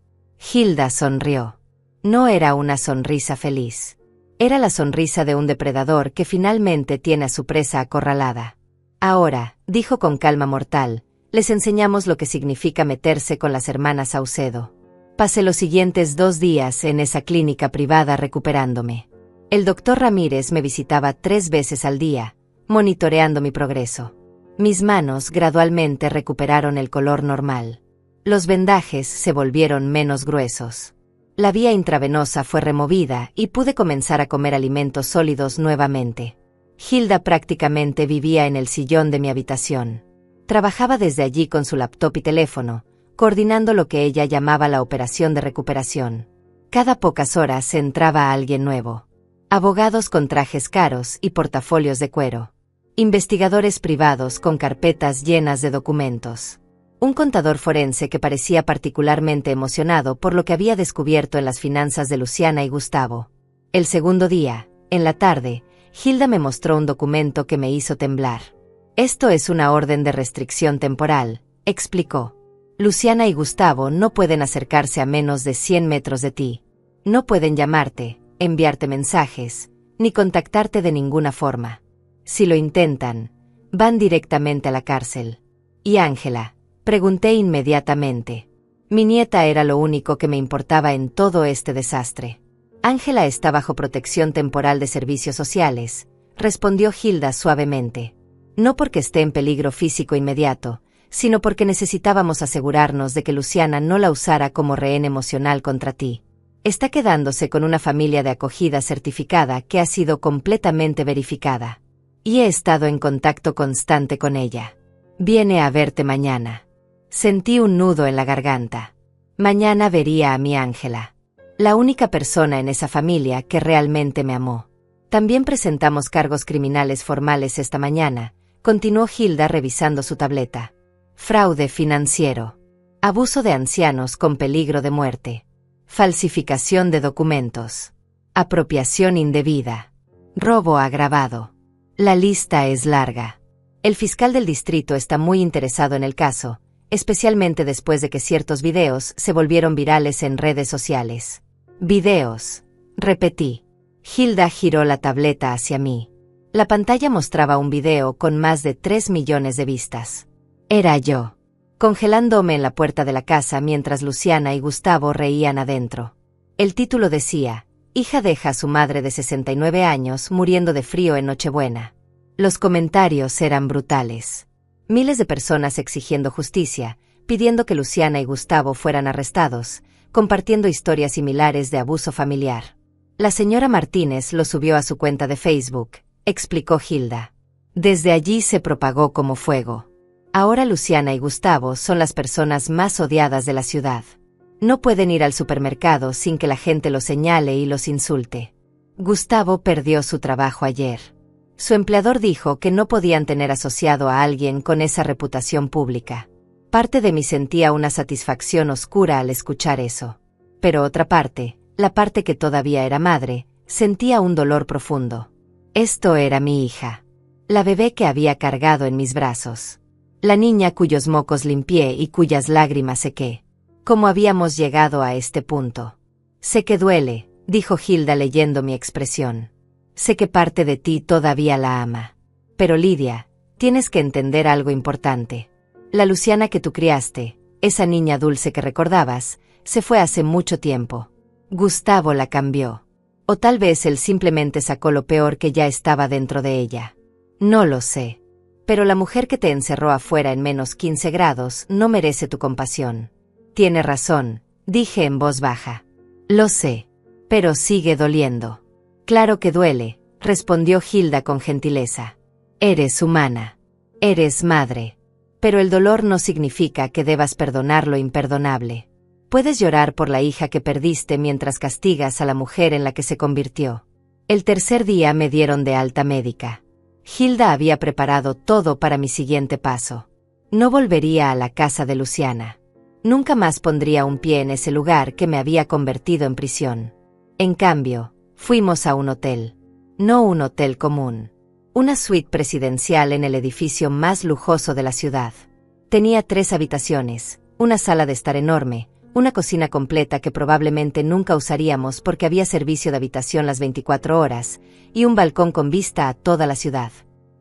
Hilda sonrió. No era una sonrisa feliz. Era la sonrisa de un depredador que finalmente tiene a su presa acorralada. Ahora, dijo con calma mortal, les enseñamos lo que significa meterse con las hermanas Saucedo. Pasé los siguientes 2 días en esa clínica privada recuperándome. El doctor Ramírez me visitaba 3 veces al día, monitoreando mi progreso. Mis manos gradualmente recuperaron el color normal. Los vendajes se volvieron menos gruesos. La vía intravenosa fue removida y pude comenzar a comer alimentos sólidos nuevamente. Hilda prácticamente vivía en el sillón de mi habitación. Trabajaba desde allí con su laptop y teléfono, coordinando lo que ella llamaba la operación de recuperación. Cada pocas horas entraba alguien nuevo. Abogados con trajes caros y portafolios de cuero. Investigadores privados con carpetas llenas de documentos. Un contador forense que parecía particularmente emocionado por lo que había descubierto en las finanzas de Luciana y Gustavo. El segundo día, en la tarde, Hilda me mostró un documento que me hizo temblar. Esto es una orden de restricción temporal, explicó. Luciana y Gustavo no pueden acercarse a menos de 100 metros de ti. No pueden llamarte, enviarte mensajes, ni contactarte de ninguna forma. Si lo intentan, van directamente a la cárcel. ¿Y Ángela?, pregunté inmediatamente. Mi nieta era lo único que me importaba en todo este desastre. Ángela está bajo protección temporal de servicios sociales, respondió Hilda suavemente. No porque esté en peligro físico inmediato, sino porque necesitábamos asegurarnos de que Luciana no la usara como rehén emocional contra ti. Está quedándose con una familia de acogida certificada que ha sido completamente verificada. Y he estado en contacto constante con ella. Viene a verte mañana. Sentí un nudo en la garganta. Mañana vería a mi Ángela. La única persona en esa familia que realmente me amó. También presentamos cargos criminales formales esta mañana, continuó Hilda revisando su tableta. Fraude financiero. Abuso de ancianos con peligro de muerte. Falsificación de documentos. Apropiación indebida. Robo agravado. La lista es larga. El fiscal del distrito está muy interesado en el caso, especialmente después de que ciertos videos se volvieron virales en redes sociales. Videos. Repetí. Hilda giró la tableta hacia mí. La pantalla mostraba un video con más de 3 millones de vistas. Era yo, congelándome en la puerta de la casa mientras Luciana y Gustavo reían adentro. El título decía: hija deja a su madre de 69 años muriendo de frío en Nochebuena. Los comentarios eran brutales. Miles de personas exigiendo justicia, pidiendo que Luciana y Gustavo fueran arrestados, compartiendo historias similares de abuso familiar. La señora Martínez lo subió a su cuenta de Facebook, explicó Hilda. Desde allí se propagó como fuego. Ahora Luciana y Gustavo son las personas más odiadas de la ciudad. No pueden ir al supermercado sin que la gente los señale y los insulte. Gustavo perdió su trabajo ayer. Su empleador dijo que no podían tener asociado a alguien con esa reputación pública. Parte de mí sentía una satisfacción oscura al escuchar eso. Pero otra parte, la parte que todavía era madre, sentía un dolor profundo. Esto era mi hija. La bebé que había cargado en mis brazos. La niña cuyos mocos limpié y cuyas lágrimas sequé. ¿Cómo habíamos llegado a este punto? Sé que duele, dijo Hilda leyendo mi expresión. Sé que parte de ti todavía la ama. Pero Lidia, tienes que entender algo importante. La Luciana que tú criaste, esa niña dulce que recordabas, se fue hace mucho tiempo. Gustavo la cambió. O tal vez él simplemente sacó lo peor que ya estaba dentro de ella. No lo sé. Pero la mujer que te encerró afuera en menos 15 grados no merece tu compasión. Tiene razón, dije en voz baja. Lo sé. Pero sigue doliendo. Claro que duele, respondió Hilda con gentileza. Eres humana. Eres madre. Pero el dolor no significa que debas perdonar lo imperdonable. Puedes llorar por la hija que perdiste mientras castigas a la mujer en la que se convirtió. El tercer día me dieron de alta médica. Hilda había preparado todo para mi siguiente paso. No volvería a la casa de Luciana. Nunca más pondría un pie en ese lugar que me había convertido en prisión. En cambio, fuimos a un hotel. No un hotel común. Una suite presidencial en el edificio más lujoso de la ciudad. Tenía 3 habitaciones, una sala de estar enorme, una cocina completa que probablemente nunca usaríamos porque había servicio de habitación las 24 horas, y un balcón con vista a toda la ciudad.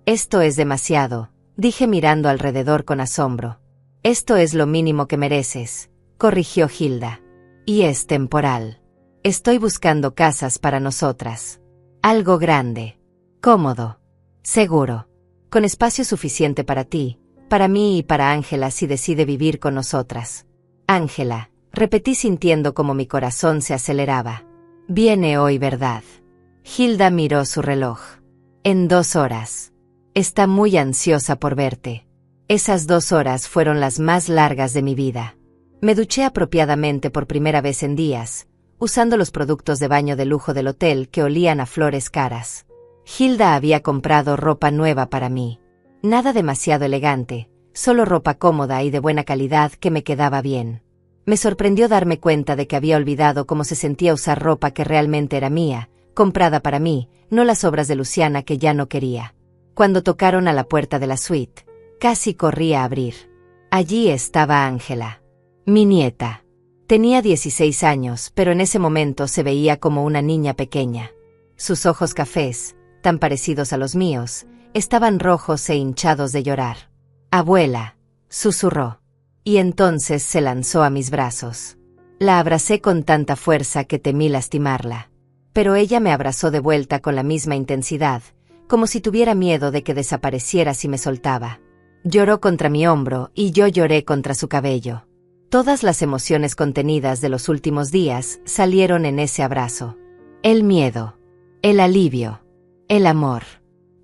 Esto es demasiado, dije mirando alrededor con asombro. Esto es lo mínimo que mereces, corrigió Hilda. Y es temporal. Estoy buscando casas para nosotras. Algo grande. Cómodo. Seguro. Con espacio suficiente para ti, para mí y para Ángela si decide vivir con nosotras. Ángela, repetí sintiendo como mi corazón se aceleraba. Viene hoy, ¿verdad? Hilda miró su reloj. En 2 horas. Está muy ansiosa por verte. Esas 2 horas fueron las más largas de mi vida. Me duché apropiadamente por primera vez en días, usando los productos de baño de lujo del hotel que olían a flores caras. Hilda había comprado ropa nueva para mí. Nada demasiado elegante, solo ropa cómoda y de buena calidad que me quedaba bien. Me sorprendió darme cuenta de que había olvidado cómo se sentía usar ropa que realmente era mía, comprada para mí, no las obras de Luciana que ya no quería. Cuando tocaron a la puerta de la suite, casi corrí a abrir. Allí estaba Ángela, mi nieta. Tenía 16 años, pero en ese momento se veía como una niña pequeña. Sus ojos cafés, tan parecidos a los míos, estaban rojos e hinchados de llorar. Abuela, susurró. Y entonces se lanzó a mis brazos. La abracé con tanta fuerza que temí lastimarla. Pero ella me abrazó de vuelta con la misma intensidad, como si tuviera miedo de que desapareciera si me soltaba. Lloró contra mi hombro y yo lloré contra su cabello. Todas las emociones contenidas de los últimos días salieron en ese abrazo. El miedo, el alivio, el amor,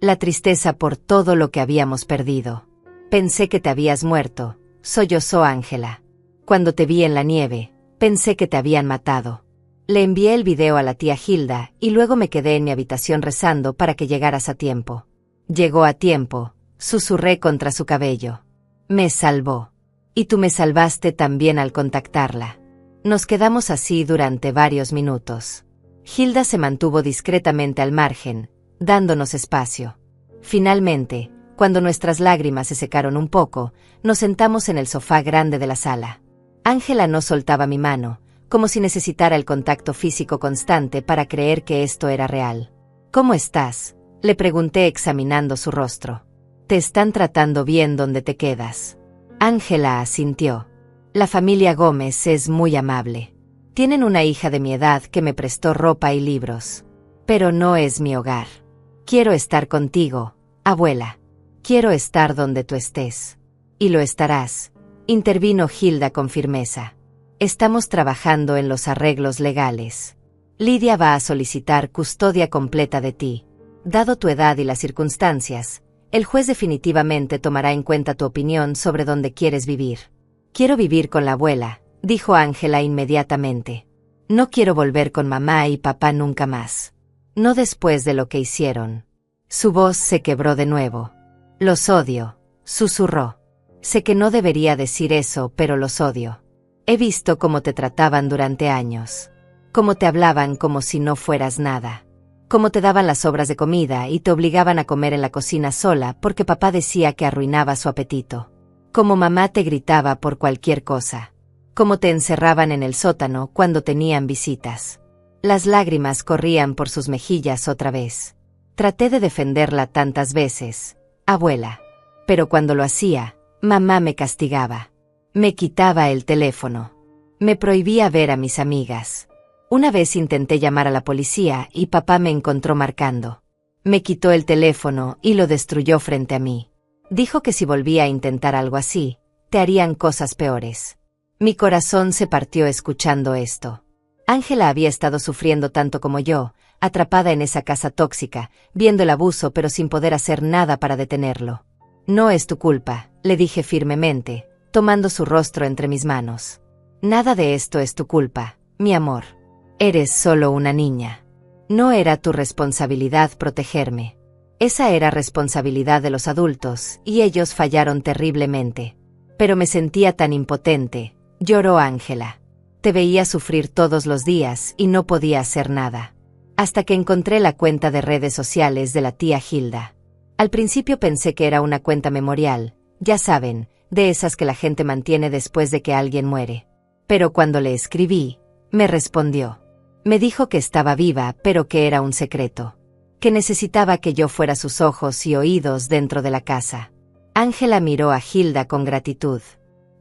la tristeza por todo lo que habíamos perdido. Pensé que te habías muerto, sollozó Ángela. Cuando te vi en la nieve, pensé que te habían matado. Le envié el video a la tía Hilda y luego me quedé en mi habitación rezando para que llegaras a tiempo. Llegó a tiempo, susurré contra su cabello. Me salvó. Y tú me salvaste también al contactarla. Nos quedamos así durante varios minutos. Hilda se mantuvo discretamente al margen, dándonos espacio. Finalmente, cuando nuestras lágrimas se secaron un poco, nos sentamos en el sofá grande de la sala. Ángela no soltaba mi mano, como si necesitara el contacto físico constante para creer que esto era real. ¿Cómo estás?, le pregunté examinando su rostro. ¿Te están tratando bien donde te quedas? Ángela asintió. La familia Gómez es muy amable. Tienen una hija de mi edad que me prestó ropa y libros. Pero no es mi hogar. Quiero estar contigo, abuela. Quiero estar donde tú estés. Y lo estarás, intervino Hilda con firmeza. Estamos trabajando en los arreglos legales. Lidia va a solicitar custodia completa de ti. Dado tu edad y las circunstancias, el juez definitivamente tomará en cuenta tu opinión sobre dónde quieres vivir. Quiero vivir con la abuela, dijo Ángela inmediatamente. No quiero volver con mamá y papá nunca más. No después de lo que hicieron. Su voz se quebró de nuevo. Los odio, susurró. Sé que no debería decir eso, pero los odio. He visto cómo te trataban durante años. Cómo te hablaban como si no fueras nada. Cómo te daban las sobras de comida y te obligaban a comer en la cocina sola porque papá decía que arruinaba su apetito. Cómo mamá te gritaba por cualquier cosa. Cómo te encerraban en el sótano cuando tenían visitas. Las lágrimas corrían por sus mejillas otra vez. Traté de defenderla tantas veces, abuela. Pero cuando lo hacía, mamá me castigaba. Me quitaba el teléfono. Me prohibía ver a mis amigas. Una vez intenté llamar a la policía y papá me encontró marcando. Me quitó el teléfono y lo destruyó frente a mí. Dijo que si volvía a intentar algo así, te harían cosas peores. Mi corazón se partió escuchando esto. Ángela había estado sufriendo tanto como yo, atrapada en esa casa tóxica, viendo el abuso pero sin poder hacer nada para detenerlo. No es tu culpa, le dije firmemente, tomando su rostro entre mis manos. Nada de esto es tu culpa, mi amor. Eres solo una niña. No era tu responsabilidad protegerme. Esa era responsabilidad de los adultos, y ellos fallaron terriblemente. Pero me sentía tan impotente, lloró Ángela. Te veía sufrir todos los días y no podía hacer nada. Hasta que encontré la cuenta de redes sociales de la tía Hilda. Al principio pensé que era una cuenta memorial, ya saben, de esas que la gente mantiene después de que alguien muere. Pero cuando le escribí, me respondió. Me dijo que estaba viva, pero que era un secreto. Que necesitaba que yo fuera sus ojos y oídos dentro de la casa. Ángela miró a Hilda con gratitud.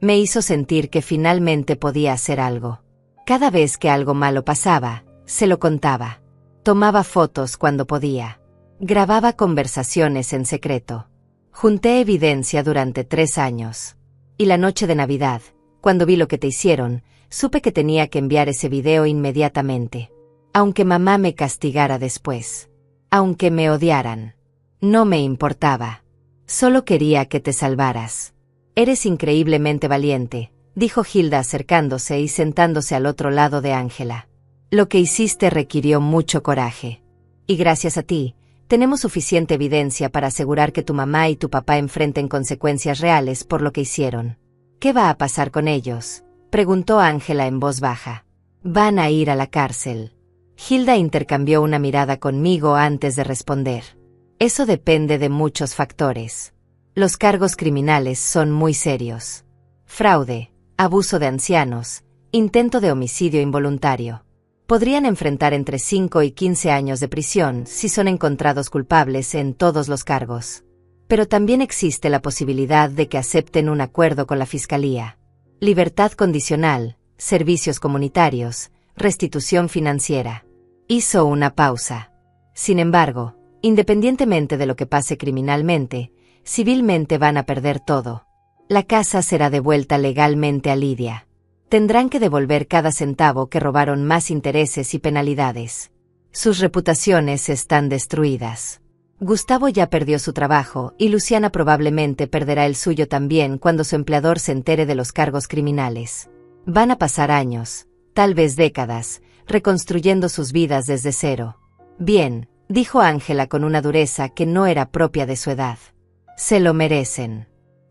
Me hizo sentir que finalmente podía hacer algo. Cada vez que algo malo pasaba, se lo contaba. Tomaba fotos cuando podía. Grababa conversaciones en secreto. Junté evidencia durante 3 años. Y la noche de Navidad, cuando vi lo que te hicieron, supe que tenía que enviar ese video inmediatamente. Aunque mamá me castigara después. Aunque me odiaran. No me importaba. Solo quería que te salvaras. Eres increíblemente valiente, dijo Hilda acercándose y sentándose al otro lado de Ángela. Lo que hiciste requirió mucho coraje. Y gracias a ti, tenemos suficiente evidencia para asegurar que tu mamá y tu papá enfrenten consecuencias reales por lo que hicieron. ¿Qué va a pasar con ellos?, preguntó Ángela en voz baja. Van a ir a la cárcel. Hilda intercambió una mirada conmigo antes de responder. Eso depende de muchos factores. Los cargos criminales son muy serios. Fraude, abuso de ancianos, intento de homicidio involuntario. Podrían enfrentar entre 5 y 15 años de prisión si son encontrados culpables en todos los cargos. Pero también existe la posibilidad de que acepten un acuerdo con la fiscalía. Libertad condicional, servicios comunitarios, restitución financiera. Hizo una pausa. Sin embargo, independientemente de lo que pase criminalmente, civilmente van a perder todo. La casa será devuelta legalmente a Lidia. Tendrán que devolver cada centavo que robaron más intereses y penalidades. Sus reputaciones están destruidas. Gustavo ya perdió su trabajo y Luciana probablemente perderá el suyo también cuando su empleador se entere de los cargos criminales. Van a pasar años, tal vez décadas, reconstruyendo sus vidas desde cero. Bien, dijo Ángela con una dureza que no era propia de su edad. Se lo merecen.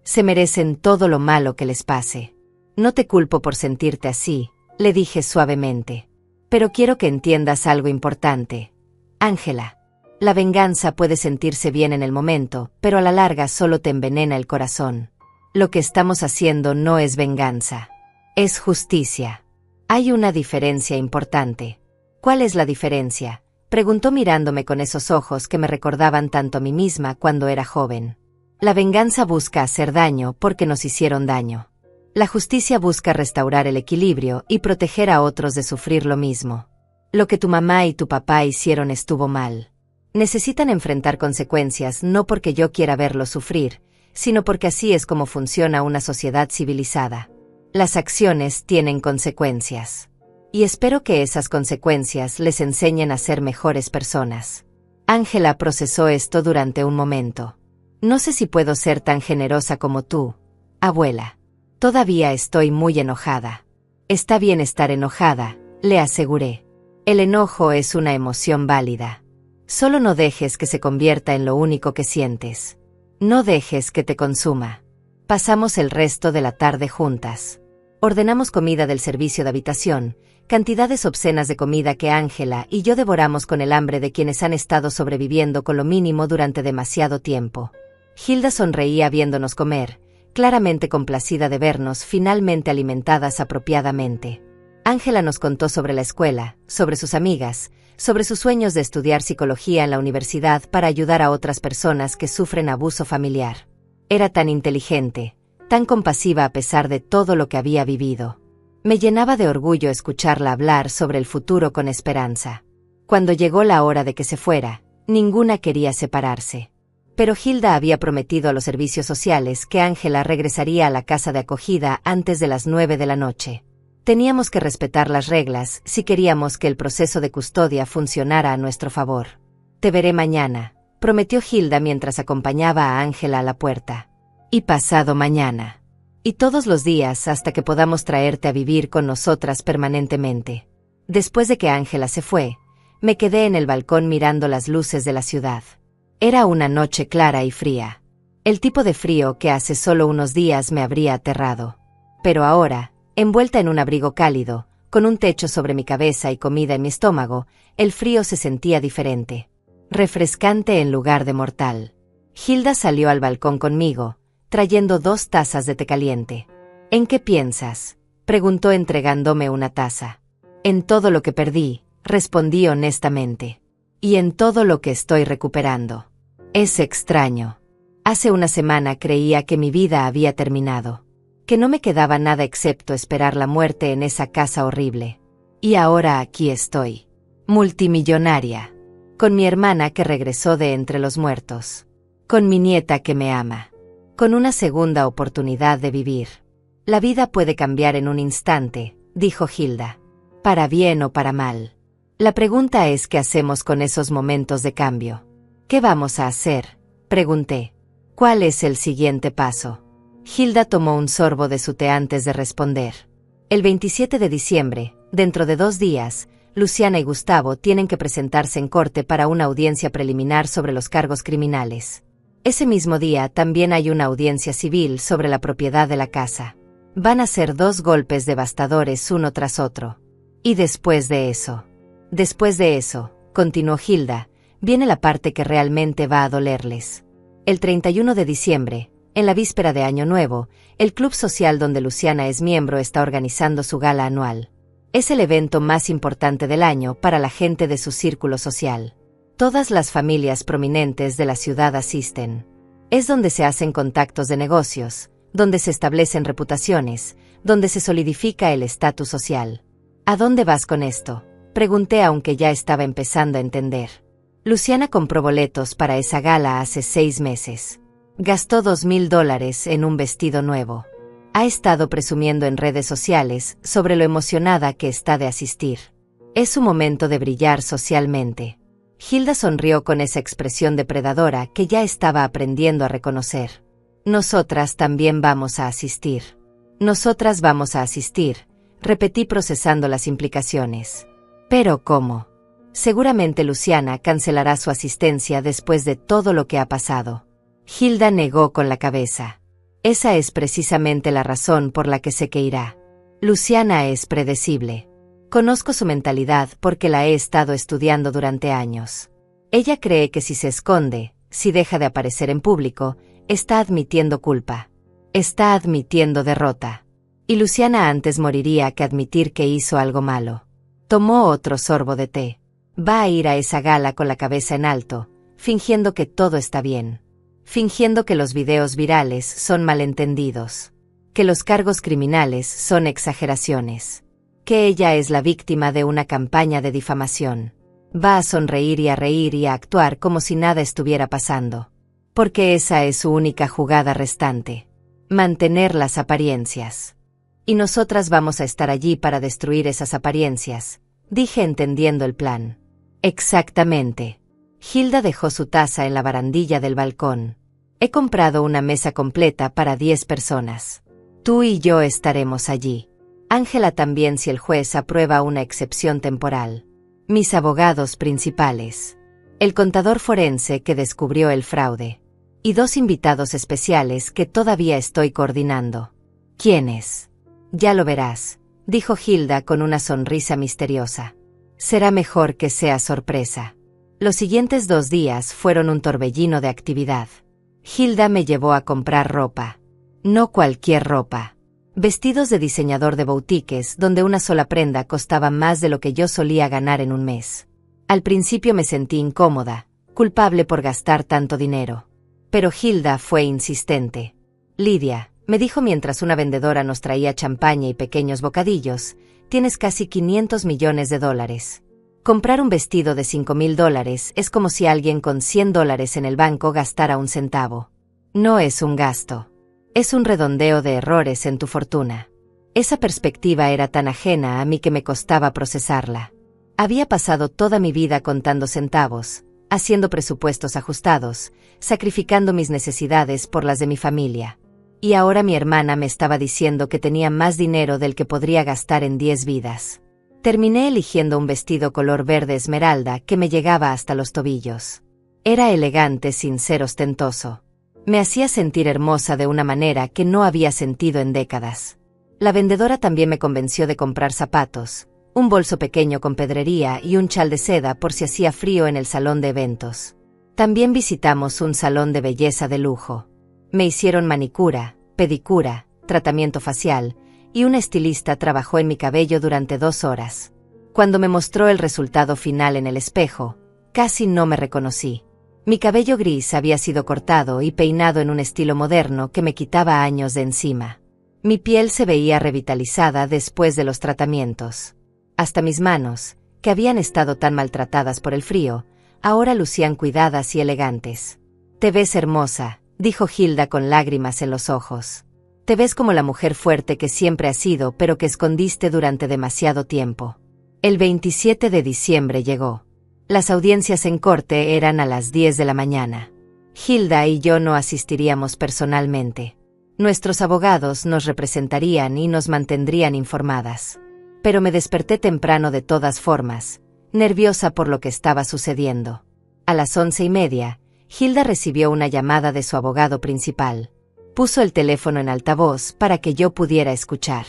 Se merecen todo lo malo que les pase. No te culpo por sentirte así, le dije suavemente. Pero quiero que entiendas algo importante. Ángela, la venganza puede sentirse bien en el momento, pero a la larga solo te envenena el corazón. Lo que estamos haciendo no es venganza. Es justicia. Hay una diferencia importante. ¿Cuál es la diferencia?, preguntó mirándome con esos ojos que me recordaban tanto a mí misma cuando era joven. La venganza busca hacer daño porque nos hicieron daño. La justicia busca restaurar el equilibrio y proteger a otros de sufrir lo mismo. Lo que tu mamá y tu papá hicieron estuvo mal. Necesitan enfrentar consecuencias no porque yo quiera verlos sufrir, sino porque así es como funciona una sociedad civilizada. Las acciones tienen consecuencias. Y espero que esas consecuencias les enseñen a ser mejores personas. Ángela procesó esto durante un momento. No sé si puedo ser tan generosa como tú, abuela. Todavía estoy muy enojada. Está bien estar enojada, le aseguré. El enojo es una emoción válida. Solo no dejes que se convierta en lo único que sientes. No dejes que te consuma. Pasamos el resto de la tarde juntas. Ordenamos comida del servicio de habitación, cantidades obscenas de comida que Ángela y yo devoramos con el hambre de quienes han estado sobreviviendo con lo mínimo durante demasiado tiempo. Hilda sonreía viéndonos comer, claramente complacida de vernos finalmente alimentadas apropiadamente. Ángela nos contó sobre la escuela, sobre sus amigas, sobre sus sueños de estudiar psicología en la universidad para ayudar a otras personas que sufren abuso familiar. Era tan inteligente, tan compasiva a pesar de todo lo que había vivido. Me llenaba de orgullo escucharla hablar sobre el futuro con esperanza. Cuando llegó la hora de que se fuera, ninguna quería separarse. Pero Hilda había prometido a los servicios sociales que Ángela regresaría a la casa de acogida antes de las 9 de la noche. Teníamos que respetar las reglas si queríamos que el proceso de custodia funcionara a nuestro favor. Te veré mañana, prometió Hilda mientras acompañaba a Ángela a la puerta. Y pasado mañana. Y todos los días hasta que podamos traerte a vivir con nosotras permanentemente. Después de que Ángela se fue, me quedé en el balcón mirando las luces de la ciudad. Era una noche clara y fría. El tipo de frío que hace solo unos días me habría aterrado. Pero ahora, envuelta en un abrigo cálido, con un techo sobre mi cabeza y comida en mi estómago, el frío se sentía diferente. Refrescante en lugar de mortal. Hilda salió al balcón conmigo, trayendo 2 tazas de té caliente. ¿En qué piensas?, preguntó entregándome una taza. En todo lo que perdí, respondí honestamente. Y en todo lo que estoy recuperando. Es extraño. Hace una semana creía que mi vida había terminado. Que no me quedaba nada excepto esperar la muerte en esa casa horrible. Y ahora aquí estoy. Multimillonaria. Con mi hermana que regresó de entre los muertos. Con mi nieta que me ama. Con una segunda oportunidad de vivir. La vida puede cambiar en un instante, dijo Hilda. Para bien o para mal. La pregunta es ¿qué hacemos con esos momentos de cambio? ¿Qué vamos a hacer?, pregunté. ¿Cuál es el siguiente paso? Hilda tomó un sorbo de su té antes de responder. El 27 de diciembre, dentro de 2 días, Luciana y Gustavo tienen que presentarse en corte para una audiencia preliminar sobre los cargos criminales. Ese mismo día también hay una audiencia civil sobre la propiedad de la casa. Van a ser 2 golpes devastadores uno tras otro. Y después de eso, continuó Hilda, viene la parte que realmente va a dolerles. El 31 de diciembre, en la víspera de Año Nuevo, el club social donde Luciana es miembro está organizando su gala anual. Es el evento más importante del año para la gente de su círculo social. Todas las familias prominentes de la ciudad asisten. Es donde se hacen contactos de negocios, donde se establecen reputaciones, donde se solidifica el estatus social. ¿A dónde vas con esto?, pregunté aunque ya estaba empezando a entender. Luciana compró boletos para esa gala hace 6 meses. Gastó $2,000 en un vestido nuevo. Ha estado presumiendo en redes sociales sobre lo emocionada que está de asistir. Es su momento de brillar socialmente. Hilda sonrió con esa expresión depredadora que ya estaba aprendiendo a reconocer. Nosotras también vamos a asistir. Nosotras vamos a asistir, repetí procesando las implicaciones. ¿Pero cómo? Seguramente Luciana cancelará su asistencia después de todo lo que ha pasado. Hilda negó con la cabeza. Esa es precisamente la razón por la que sé que irá. Luciana es predecible. Conozco su mentalidad porque la he estado estudiando durante años. Ella cree que si se esconde, si deja de aparecer en público, está admitiendo culpa. Está admitiendo derrota. Y Luciana antes moriría que admitir que hizo algo malo. Tomó otro sorbo de té. Va a ir a esa gala con la cabeza en alto, fingiendo que todo está bien. Fingiendo que los videos virales son malentendidos. Que los cargos criminales son exageraciones. Que ella es la víctima de una campaña de difamación. Va a sonreír y a reír y a actuar como si nada estuviera pasando. Porque esa es su única jugada restante. Mantener las apariencias. Y nosotras vamos a estar allí para destruir esas apariencias, dije entendiendo el plan. Exactamente. Hilda dejó su taza en la barandilla del balcón. He comprado una mesa completa para 10 personas. Tú y yo estaremos allí. Ángela también si el juez aprueba una excepción temporal. Mis abogados principales. El contador forense que descubrió el fraude. Y 2 invitados especiales que todavía estoy coordinando. ¿Quiénes? Ya lo verás, dijo Hilda con una sonrisa misteriosa. Será mejor que sea sorpresa. Los siguientes 2 días fueron un torbellino de actividad. Hilda me llevó a comprar ropa. No cualquier ropa. Vestidos de diseñador de boutiques donde una sola prenda costaba más de lo que yo solía ganar en un mes. Al principio me sentí incómoda, culpable por gastar tanto dinero. Pero Hilda fue insistente. Lidia, me dijo mientras una vendedora nos traía champaña y pequeños bocadillos, tienes casi $500 millones. Comprar un vestido de $5,000 es como si alguien con $100 en el banco gastara un centavo. No es un gasto. Es un redondeo de errores en tu fortuna. Esa perspectiva era tan ajena a mí que me costaba procesarla. Había pasado toda mi vida contando centavos, haciendo presupuestos ajustados, sacrificando mis necesidades por las de mi familia. Y ahora mi hermana me estaba diciendo que tenía más dinero del que podría gastar en 10 vidas. Terminé eligiendo un vestido color verde esmeralda que me llegaba hasta los tobillos. Era elegante sin ser ostentoso. Me hacía sentir hermosa de una manera que no había sentido en décadas. La vendedora también me convenció de comprar zapatos, un bolso pequeño con pedrería y un chal de seda por si hacía frío en el salón de eventos. También visitamos un salón de belleza de lujo. Me hicieron manicura, pedicura, tratamiento facial, y un estilista trabajó en mi cabello durante 2 horas. Cuando me mostró el resultado final en el espejo, casi no me reconocí. Mi cabello gris había sido cortado y peinado en un estilo moderno que me quitaba años de encima. Mi piel se veía revitalizada después de los tratamientos. Hasta mis manos, que habían estado tan maltratadas por el frío, ahora lucían cuidadas y elegantes. Te ves hermosa, dijo Hilda con lágrimas en los ojos. Te ves como la mujer fuerte que siempre has sido pero que escondiste durante demasiado tiempo. El 27 de diciembre llegó. Las audiencias en corte eran a las 10 de la mañana. Hilda y yo no asistiríamos personalmente. Nuestros abogados nos representarían y nos mantendrían informadas. Pero me desperté temprano de todas formas, nerviosa por lo que estaba sucediendo. A las 11:30, Hilda recibió una llamada de su abogado principal. Puso el teléfono en altavoz para que yo pudiera escuchar.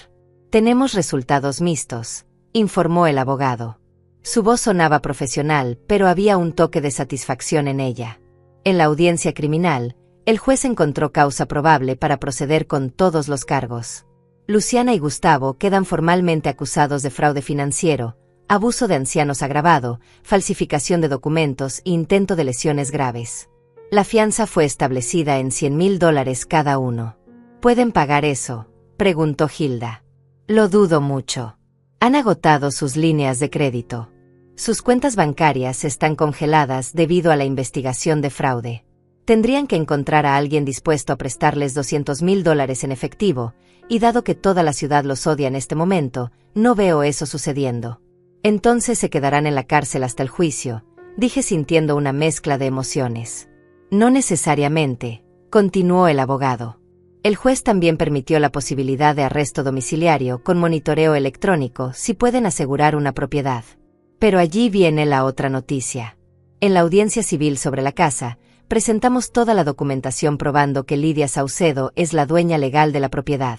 Tenemos resultados mixtos, informó el abogado. Su voz sonaba profesional, pero había un toque de satisfacción en ella. En la audiencia criminal, el juez encontró causa probable para proceder con todos los cargos. Luciana y Gustavo quedan formalmente acusados de fraude financiero, abuso de ancianos agravado, falsificación de documentos e intento de lesiones graves. La fianza fue establecida en $100,000 cada uno. ¿Pueden pagar eso?, preguntó Hilda. Lo dudo mucho. Han agotado sus líneas de crédito. Sus cuentas bancarias están congeladas debido a la investigación de fraude. Tendrían que encontrar a alguien dispuesto a prestarles $200,000 en efectivo, y dado que toda la ciudad los odia en este momento, no veo eso sucediendo. Entonces se quedarán en la cárcel hasta el juicio, dije sintiendo una mezcla de emociones. No necesariamente, continuó el abogado. El juez también permitió la posibilidad de arresto domiciliario con monitoreo electrónico si pueden asegurar una propiedad. Pero allí viene la otra noticia. En la audiencia civil sobre la casa, presentamos toda la documentación probando que Lidia Saucedo es la dueña legal de la propiedad.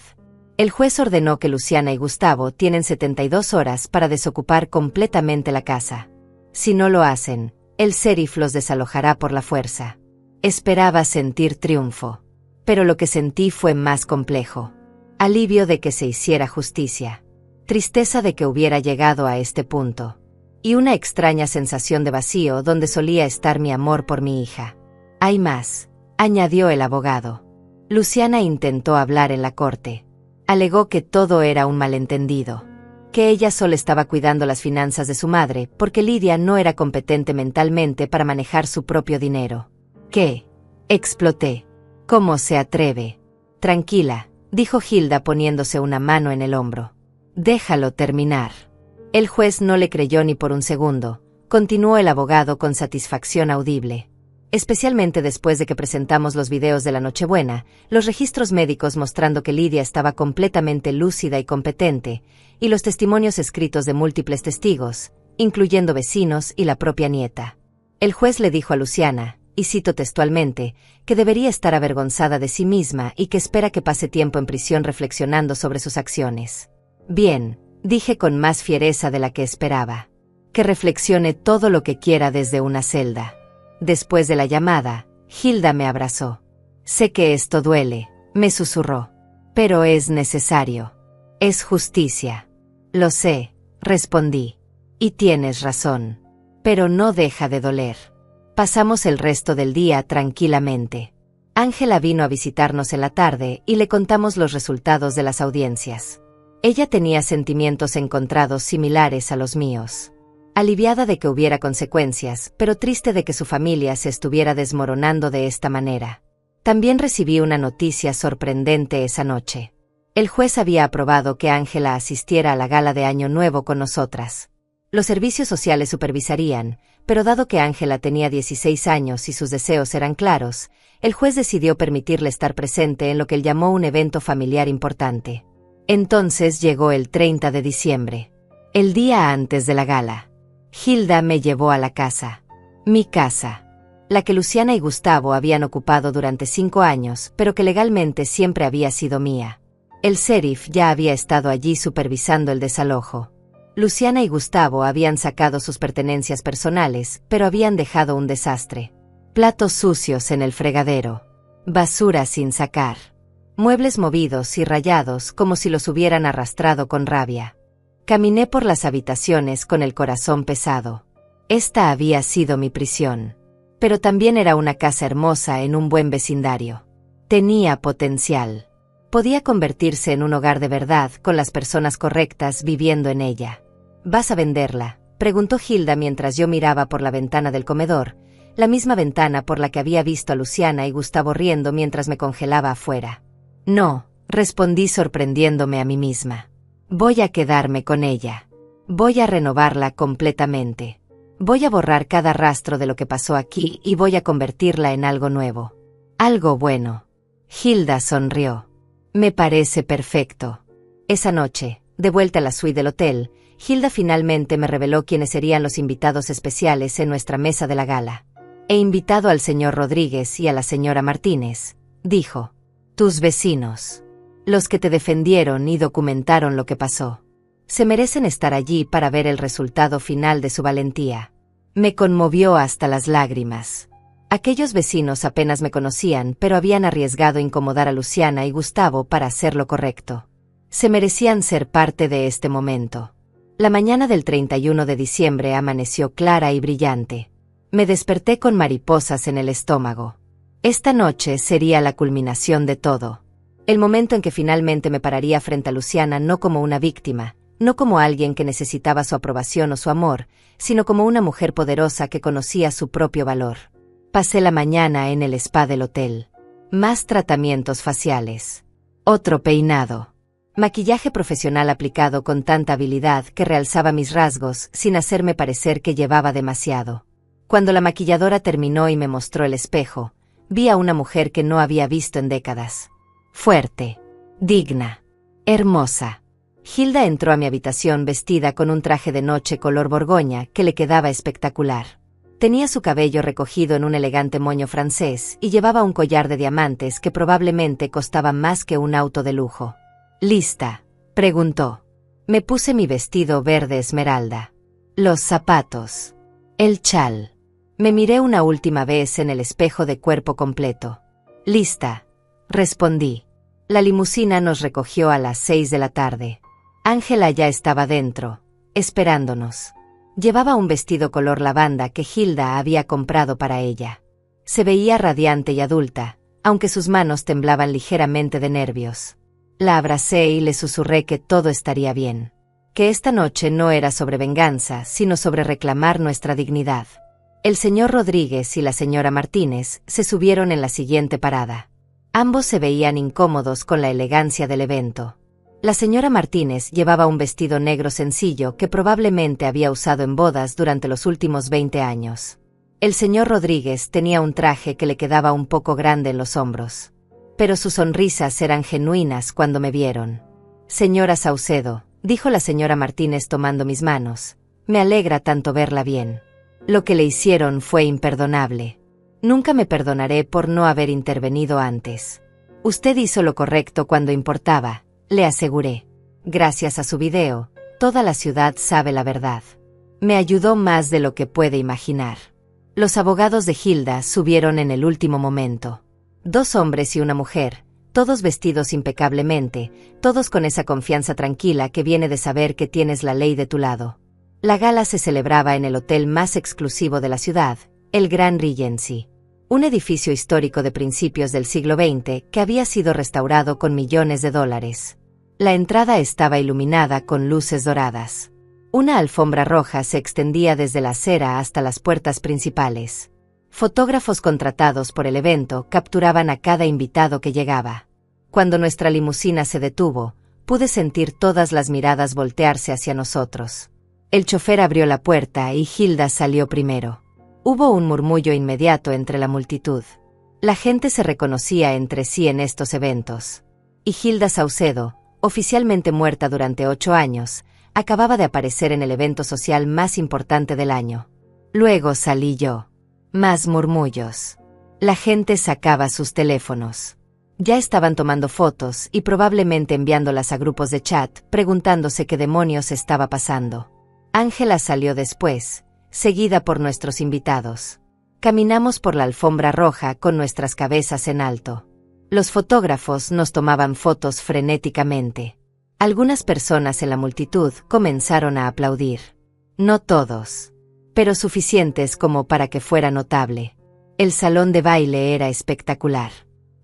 El juez ordenó que Luciana y Gustavo tienen 72 horas para desocupar completamente la casa. Si no lo hacen, el sheriff los desalojará por la fuerza. Esperaba sentir triunfo, pero lo que sentí fue más complejo. Alivio de que se hiciera justicia, tristeza de que hubiera llegado a este punto, y una extraña sensación de vacío donde solía estar mi amor por mi hija. Hay más, añadió el abogado. Luciana intentó hablar en la corte. Alegó que todo era un malentendido, que ella solo estaba cuidando las finanzas de su madre porque Lidia no era competente mentalmente para manejar su propio dinero. ¿Qué? Exploté. ¿Cómo se atreve? Tranquila, dijo Hilda poniéndose una mano en el hombro. Déjalo terminar. El juez no le creyó ni por un segundo, continuó el abogado con satisfacción audible. Especialmente después de que presentamos los videos de la Nochebuena, los registros médicos mostrando que Lidia estaba completamente lúcida y competente, y los testimonios escritos de múltiples testigos, incluyendo vecinos y la propia nieta. El juez le dijo a Luciana, y cito textualmente, que debería estar avergonzada de sí misma y que espera que pase tiempo en prisión reflexionando sobre sus acciones. Bien, dije con más fiereza de la que esperaba. Que reflexione todo lo que quiera desde una celda. Después de la llamada, Hilda me abrazó. Sé que esto duele, me susurró. Pero es necesario. Es justicia. Lo sé, respondí. Y tienes razón. Pero no deja de doler. Pasamos el resto del día tranquilamente. Ángela vino a visitarnos en la tarde y le contamos los resultados de las audiencias. Ella tenía sentimientos encontrados similares a los míos. Aliviada de que hubiera consecuencias, pero triste de que su familia se estuviera desmoronando de esta manera. También recibí una noticia sorprendente esa noche. El juez había aprobado que Ángela asistiera a la gala de Año Nuevo con nosotras. Los servicios sociales supervisarían, pero dado que Ángela tenía 16 años y sus deseos eran claros, el juez decidió permitirle estar presente en lo que él llamó un evento familiar importante. Entonces llegó el 30 de diciembre, el día antes de la gala. Hilda me llevó a la casa. Mi casa. La que Luciana y Gustavo habían ocupado durante 5 años, pero que legalmente siempre había sido mía. El sheriff ya había estado allí supervisando el desalojo. Luciana y Gustavo habían sacado sus pertenencias personales, pero habían dejado un desastre. Platos sucios en el fregadero. Basura sin sacar. Muebles movidos y rayados como si los hubieran arrastrado con rabia. Caminé por las habitaciones con el corazón pesado. Esta había sido mi prisión. Pero también era una casa hermosa en un buen vecindario. Tenía potencial. Podía convertirse en un hogar de verdad con las personas correctas viviendo en ella. ¿Vas a venderla?, preguntó Hilda mientras yo miraba por la ventana del comedor, la misma ventana por la que había visto a Luciana y Gustavo riendo mientras me congelaba afuera. No, respondí sorprendiéndome a mí misma. Voy a quedarme con ella. Voy a renovarla completamente. Voy a borrar cada rastro de lo que pasó aquí y voy a convertirla en algo nuevo. Algo bueno. Hilda sonrió. Me parece perfecto. Esa noche, de vuelta a la suite del hotel, Hilda finalmente me reveló quiénes serían los invitados especiales en nuestra mesa de la gala. He invitado al señor Rodríguez y a la señora Martínez, dijo. Tus vecinos. Los que te defendieron y documentaron lo que pasó. Se merecen estar allí para ver el resultado final de su valentía. Me conmovió hasta las lágrimas. Aquellos vecinos apenas me conocían, pero habían arriesgado incomodar a Luciana y Gustavo para hacer lo correcto. Se merecían ser parte de este momento. La mañana del 31 de diciembre amaneció clara y brillante. Me desperté con mariposas en el estómago. Esta noche sería la culminación de todo. El momento en que finalmente me pararía frente a Luciana no como una víctima, no como alguien que necesitaba su aprobación o su amor, sino como una mujer poderosa que conocía su propio valor. Pasé la mañana en el spa del hotel. Más tratamientos faciales. Otro peinado. Maquillaje profesional aplicado con tanta habilidad que realzaba mis rasgos sin hacerme parecer que llevaba demasiado. Cuando la maquilladora terminó y me mostró el espejo, vi a una mujer que no había visto en décadas. Fuerte. Digna. Hermosa. Hilda entró a mi habitación vestida con un traje de noche color borgoña que le quedaba espectacular. Tenía su cabello recogido en un elegante moño francés y llevaba un collar de diamantes que probablemente costaba más que un auto de lujo. ¿Lista?, preguntó. Me puse mi vestido verde esmeralda. Los zapatos. El chal. Me miré una última vez en el espejo de cuerpo completo. Lista, respondí. La limusina nos recogió a las 6 de la tarde. Ángela ya estaba dentro, esperándonos. Llevaba un vestido color lavanda que Hilda había comprado para ella. Se veía radiante y adulta, aunque sus manos temblaban ligeramente de nervios. La abracé y le susurré que todo estaría bien. Que esta noche no era sobre venganza, sino sobre reclamar nuestra dignidad. El señor Rodríguez y la señora Martínez se subieron en la siguiente parada. Ambos se veían incómodos con la elegancia del evento. La señora Martínez llevaba un vestido negro sencillo que probablemente había usado en bodas durante los últimos 20 años. El señor Rodríguez tenía un traje que le quedaba un poco grande en los hombros. Pero sus sonrisas eran genuinas cuando me vieron. Señora Saucedo, dijo la señora Martínez tomando mis manos, me alegra tanto verla bien. Lo que le hicieron fue imperdonable. Nunca me perdonaré por no haber intervenido antes. Usted hizo lo correcto cuando importaba, le aseguré. Gracias a su video, toda la ciudad sabe la verdad. Me ayudó más de lo que puede imaginar. Los abogados de Hilda subieron en el último momento. 2 hombres y una mujer, todos vestidos impecablemente, todos con esa confianza tranquila que viene de saber que tienes la ley de tu lado. La gala se celebraba en el hotel más exclusivo de la ciudad, el Grand Regency. Un edificio histórico de principios del siglo XX que había sido restaurado con millones de dólares. La entrada estaba iluminada con luces doradas. Una alfombra roja se extendía desde la acera hasta las puertas principales. Fotógrafos contratados por el evento capturaban a cada invitado que llegaba. Cuando nuestra limusina se detuvo, pude sentir todas las miradas voltearse hacia nosotros. El chofer abrió la puerta y Hilda salió primero. Hubo un murmullo inmediato entre la multitud. La gente se reconocía entre sí en estos eventos. Y Hilda Saucedo, oficialmente muerta durante 8 años, acababa de aparecer en el evento social más importante del año. Luego salí yo. Más murmullos. La gente sacaba sus teléfonos. Ya estaban tomando fotos y probablemente enviándolas a grupos de chat, preguntándose qué demonios estaba pasando. Ángela salió después, seguida por nuestros invitados. Caminamos por la alfombra roja con nuestras cabezas en alto. Los fotógrafos nos tomaban fotos frenéticamente. Algunas personas en la multitud comenzaron a aplaudir. No todos, pero suficientes como para que fuera notable. El salón de baile era espectacular.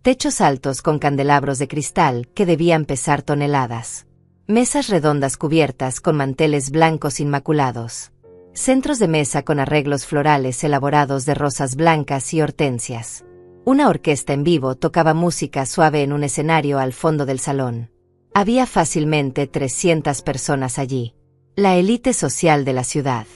Techos altos con candelabros de cristal que debían pesar toneladas. Mesas redondas cubiertas con manteles blancos inmaculados. Centros de mesa con arreglos florales elaborados de rosas blancas y hortensias. Una orquesta en vivo tocaba música suave en un escenario al fondo del salón. Había fácilmente 300 personas allí. La élite social de la ciudad.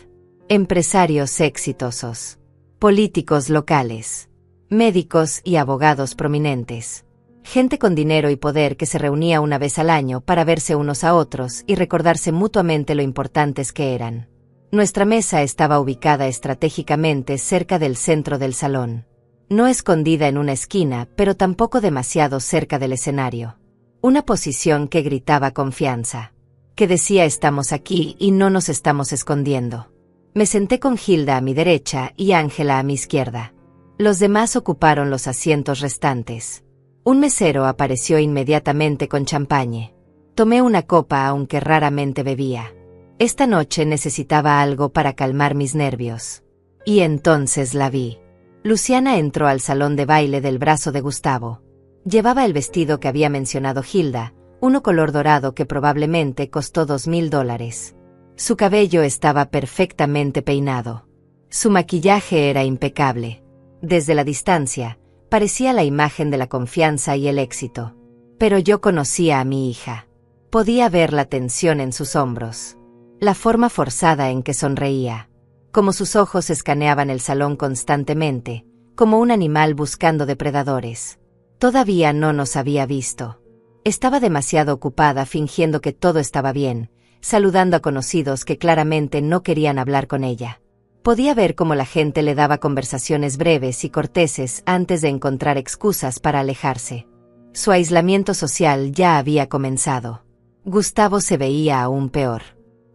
Empresarios exitosos. Políticos locales. Médicos y abogados prominentes. Gente con dinero y poder que se reunía una vez al año para verse unos a otros y recordarse mutuamente lo importantes que eran. Nuestra mesa estaba ubicada estratégicamente cerca del centro del salón. No escondida en una esquina, pero tampoco demasiado cerca del escenario. Una posición que gritaba confianza. Que decía estamos aquí y no nos estamos escondiendo. Me senté con Hilda a mi derecha y Ángela a mi izquierda. Los demás ocuparon los asientos restantes. Un mesero apareció inmediatamente con champagne. Tomé una copa aunque raramente bebía. Esta noche necesitaba algo para calmar mis nervios. Y entonces la vi. Luciana entró al salón de baile del brazo de Gustavo. Llevaba el vestido que había mencionado Hilda, uno color dorado que probablemente costó $2,000. Su cabello estaba perfectamente peinado. Su maquillaje era impecable. Desde la distancia, parecía la imagen de la confianza y el éxito. Pero yo conocía a mi hija. Podía ver la tensión en sus hombros. La forma forzada en que sonreía. Como sus ojos escaneaban el salón constantemente, como un animal buscando depredadores. Todavía no nos había visto. Estaba demasiado ocupada fingiendo que todo estaba bien, saludando a conocidos que claramente no querían hablar con ella. Podía ver cómo la gente le daba conversaciones breves y corteses antes de encontrar excusas para alejarse. Su aislamiento social ya había comenzado. Gustavo se veía aún peor.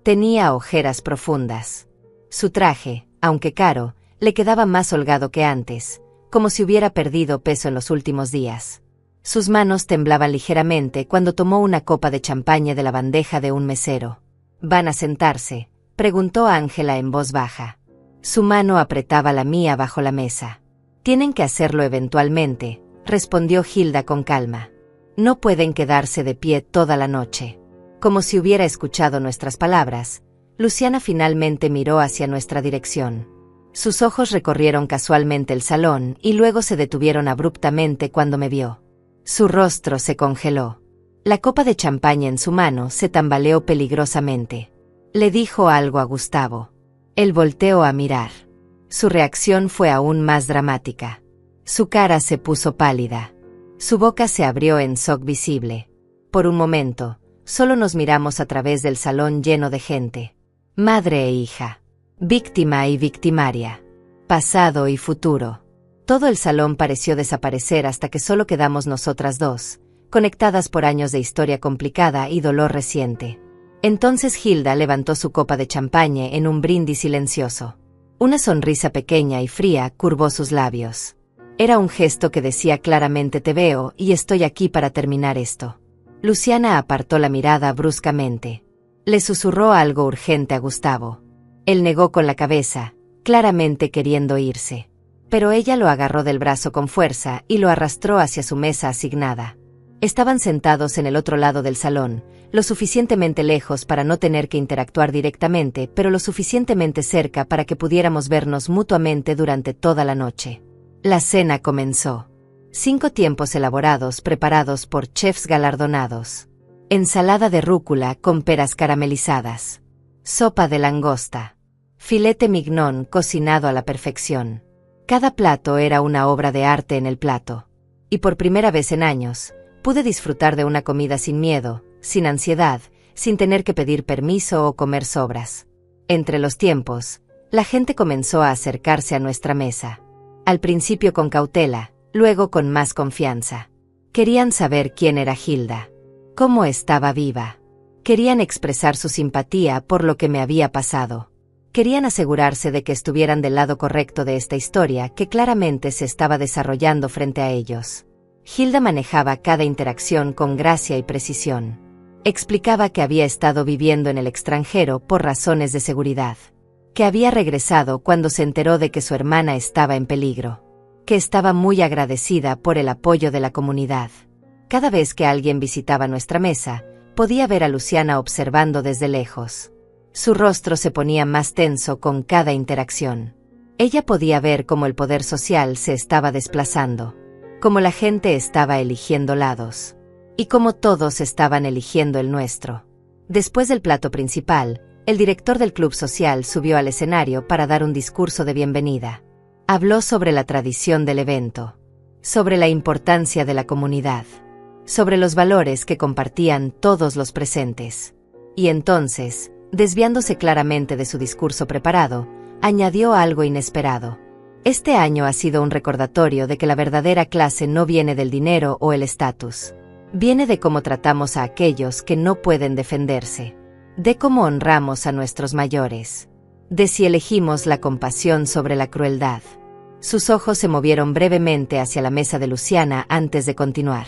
Tenía ojeras profundas. Su traje, aunque caro, le quedaba más holgado que antes, como si hubiera perdido peso en los últimos días. Sus manos temblaban ligeramente cuando tomó una copa de champaña de la bandeja de un mesero. —¿Van a sentarse? —preguntó Ángela en voz baja. Su mano apretaba la mía bajo la mesa. —Tienen que hacerlo eventualmente —respondió Hilda con calma. —No pueden quedarse de pie toda la noche. Como si hubiera escuchado nuestras palabras, Luciana finalmente miró hacia nuestra dirección. Sus ojos recorrieron casualmente el salón y luego se detuvieron abruptamente cuando me vio. Su rostro se congeló. La copa de champaña en su mano se tambaleó peligrosamente. Le dijo algo a Gustavo. Él volteó a mirar. Su reacción fue aún más dramática. Su cara se puso pálida. Su boca se abrió en shock visible. Por un momento, solo nos miramos a través del salón lleno de gente. Madre e hija. Víctima y victimaria. Pasado y futuro. Todo el salón pareció desaparecer hasta que solo quedamos nosotras dos, conectadas por años de historia complicada y dolor reciente. Entonces Hilda levantó su copa de champaña en un brindis silencioso. Una sonrisa pequeña y fría curvó sus labios. Era un gesto que decía claramente: te veo y estoy aquí para terminar esto. Luciana apartó la mirada bruscamente. Le susurró algo urgente a Gustavo. Él negó con la cabeza, claramente queriendo irse. Pero ella lo agarró del brazo con fuerza y lo arrastró hacia su mesa asignada. Estaban sentados en el otro lado del salón, lo suficientemente lejos para no tener que interactuar directamente, pero lo suficientemente cerca para que pudiéramos vernos mutuamente durante toda la noche. La cena comenzó. 5 tiempos elaborados preparados por chefs galardonados. Ensalada de rúcula con peras caramelizadas. Sopa de langosta. Filete mignon cocinado a la perfección. Cada plato era una obra de arte en el plato. Y por primera vez en años, pude disfrutar de una comida sin miedo, sin ansiedad, sin tener que pedir permiso o comer sobras. Entre los tiempos, la gente comenzó a acercarse a nuestra mesa. Al principio con cautela, luego con más confianza. Querían saber quién era Hilda. Cómo estaba viva. Querían expresar su simpatía por lo que me había pasado. Querían asegurarse de que estuvieran del lado correcto de esta historia que claramente se estaba desarrollando frente a ellos. Hilda manejaba cada interacción con gracia y precisión. Explicaba que había estado viviendo en el extranjero por razones de seguridad. Que había regresado cuando se enteró de que su hermana estaba en peligro. Que estaba muy agradecida por el apoyo de la comunidad. Cada vez que alguien visitaba nuestra mesa, podía ver a Luciana observando desde lejos. Su rostro se ponía más tenso con cada interacción. Ella podía ver cómo el poder social se estaba desplazando, cómo la gente estaba eligiendo lados, y cómo todos estaban eligiendo el nuestro. Después del plato principal, el director del club social subió al escenario para dar un discurso de bienvenida. Habló sobre la tradición del evento, sobre la importancia de la comunidad, sobre los valores que compartían todos los presentes. Y entonces, desviándose claramente de su discurso preparado, añadió algo inesperado. Este año ha sido un recordatorio de que la verdadera clase no viene del dinero o el estatus. Viene de cómo tratamos a aquellos que no pueden defenderse. De cómo honramos a nuestros mayores. De si elegimos la compasión sobre la crueldad. Sus ojos se movieron brevemente hacia la mesa de Luciana antes de continuar.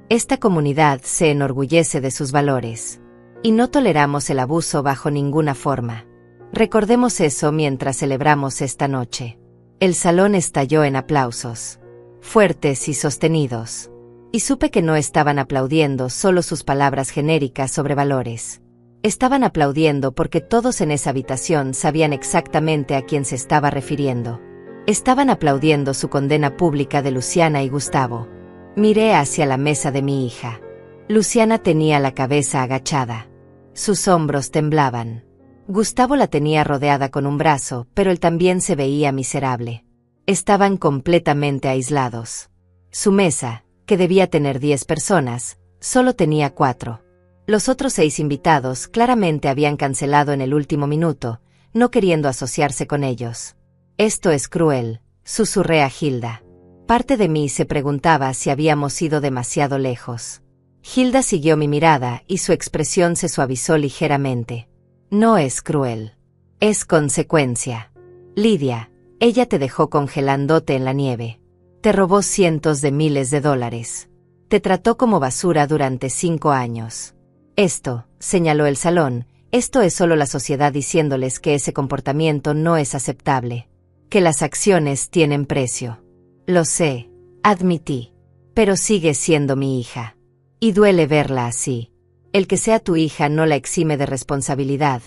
Esta comunidad se enorgullece de sus valores. Y no toleramos el abuso bajo ninguna forma. Recordemos eso mientras celebramos esta noche. El salón estalló en aplausos. Fuertes y sostenidos. Y supe que no estaban aplaudiendo solo sus palabras genéricas sobre valores. Estaban aplaudiendo porque todos en esa habitación sabían exactamente a quién se estaba refiriendo. Estaban aplaudiendo su condena pública de Luciana y Gustavo. Miré hacia la mesa de mi hija. Luciana tenía la cabeza agachada. Sus hombros temblaban. Gustavo la tenía rodeada con un brazo, pero él también se veía miserable. Estaban completamente aislados. Su mesa, que debía tener 10 personas, solo tenía 4. Los otros 6 invitados claramente habían cancelado en el último minuto, no queriendo asociarse con ellos. Esto es cruel, susurré a Hilda. Parte de mí se preguntaba si habíamos ido demasiado lejos. Hilda siguió mi mirada y su expresión se suavizó ligeramente. No es cruel. Es consecuencia. Lidia, ella te dejó congelándote en la nieve. Te robó cientos de miles de dólares. Te trató como basura durante 5 años. Esto, señaló el salón, esto es solo la sociedad diciéndoles que ese comportamiento no es aceptable. Que las acciones tienen precio. Lo sé, admití. Pero sigue siendo mi hija. Y duele verla así. El que sea tu hija no la exime de responsabilidad,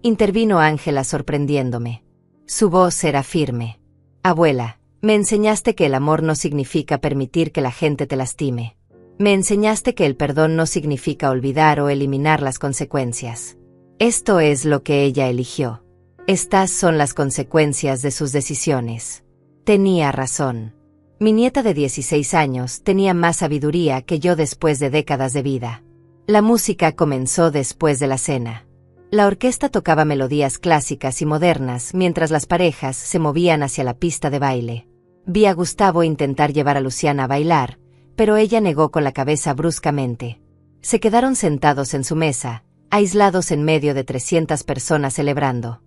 intervino Ángela sorprendiéndome. Su voz era firme. Abuela, me enseñaste que el amor no significa permitir que la gente te lastime. Me enseñaste que el perdón no significa olvidar o eliminar las consecuencias. Esto es lo que ella eligió. Estas son las consecuencias de sus decisiones. Tenía razón. Mi nieta de 16 años tenía más sabiduría que yo después de décadas de vida. La música comenzó después de la cena. La orquesta tocaba melodías clásicas y modernas mientras las parejas se movían hacia la pista de baile. Vi a Gustavo intentar llevar a Luciana a bailar, pero ella negó con la cabeza bruscamente. Se quedaron sentados en su mesa, aislados en medio de 300 personas celebrando.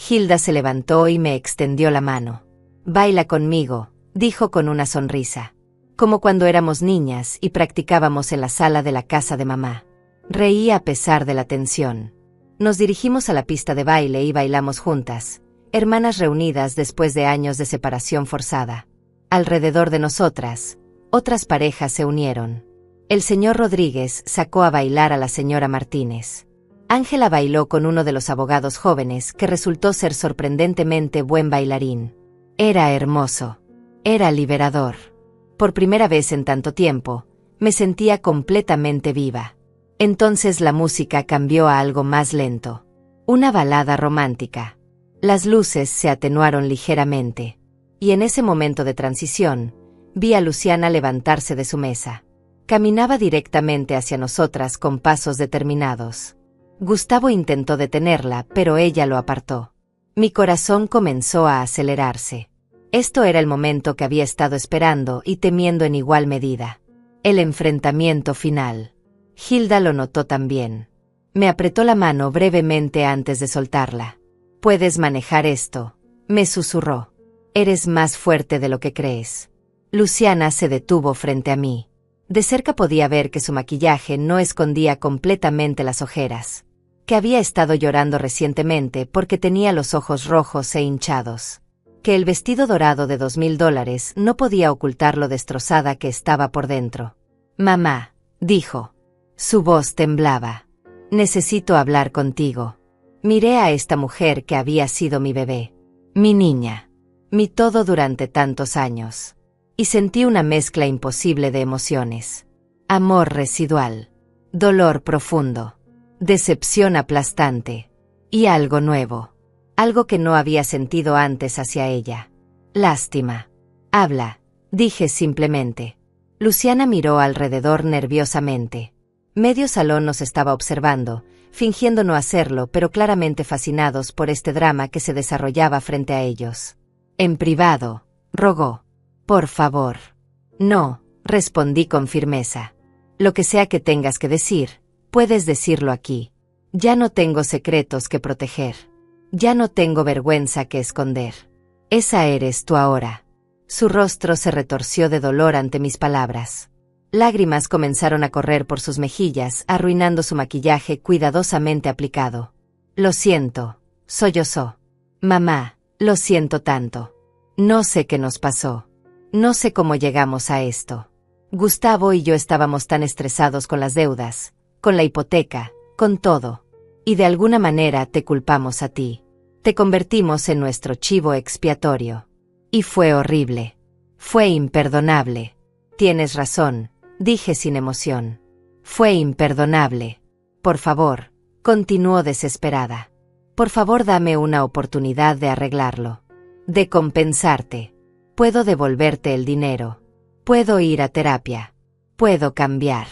Hilda se levantó y me extendió la mano. Baila conmigo, dijo con una sonrisa. Como cuando éramos niñas y practicábamos en la sala de la casa de mamá. Reí a pesar de la tensión. Nos dirigimos a la pista de baile y bailamos juntas, hermanas reunidas después de años de separación forzada. Alrededor de nosotras, otras parejas se unieron. El señor Rodríguez sacó a bailar a la señora Martínez. Ángela bailó con uno de los abogados jóvenes que resultó ser sorprendentemente buen bailarín. Era hermoso. Era liberador. Por primera vez en tanto tiempo, me sentía completamente viva. Entonces la música cambió a algo más lento. Una balada romántica. Las luces se atenuaron ligeramente. Y en ese momento de transición, vi a Luciana levantarse de su mesa. Caminaba directamente hacia nosotras con pasos determinados. Gustavo intentó detenerla, pero ella lo apartó. Mi corazón comenzó a acelerarse. Esto era el momento que había estado esperando y temiendo en igual medida. El enfrentamiento final. Hilda lo notó también. Me apretó la mano brevemente antes de soltarla. «Puedes manejar esto», me susurró. «Eres más fuerte de lo que crees». Luciana se detuvo frente a mí. De cerca podía ver que su maquillaje no escondía completamente las ojeras. Que había estado llorando recientemente porque tenía los ojos rojos e hinchados. Que el vestido dorado de $2000 no podía ocultar lo destrozada que estaba por dentro. «Mamá», dijo. Su voz temblaba. «Necesito hablar contigo». Miré a esta mujer que había sido mi bebé. Mi niña. Mi todo durante tantos años. Y sentí una mezcla imposible de emociones. Amor residual. Dolor profundo. Decepción aplastante. Y algo nuevo. Algo que no había sentido antes hacia ella. Lástima. «Habla», dije simplemente. Luciana miró alrededor nerviosamente. Medio salón nos estaba observando, fingiendo no hacerlo, pero claramente fascinados por este drama que se desarrollaba frente a ellos. «En privado», rogó. «Por favor». «No», respondí con firmeza. «Lo que sea que tengas que decir, puedes decirlo aquí. Ya no tengo secretos que proteger. Ya no tengo vergüenza que esconder. Esa eres tú ahora». Su rostro se retorció de dolor ante mis palabras. Lágrimas comenzaron a correr por sus mejillas, arruinando su maquillaje cuidadosamente aplicado. «Lo siento», sollozó. «Mamá, lo siento tanto. No sé qué nos pasó. No sé cómo llegamos a esto. Gustavo y yo estábamos tan estresados con las deudas, con la hipoteca, con todo. Y de alguna manera te culpamos a ti. Te convertimos en nuestro chivo expiatorio. Y fue horrible. Fue imperdonable». «Tienes razón», dije sin emoción. «Fue imperdonable. Por favor», continuó desesperada. «Por favor, dame una oportunidad de arreglarlo. De compensarte. Puedo devolverte el dinero. Puedo ir a terapia. Puedo cambiar.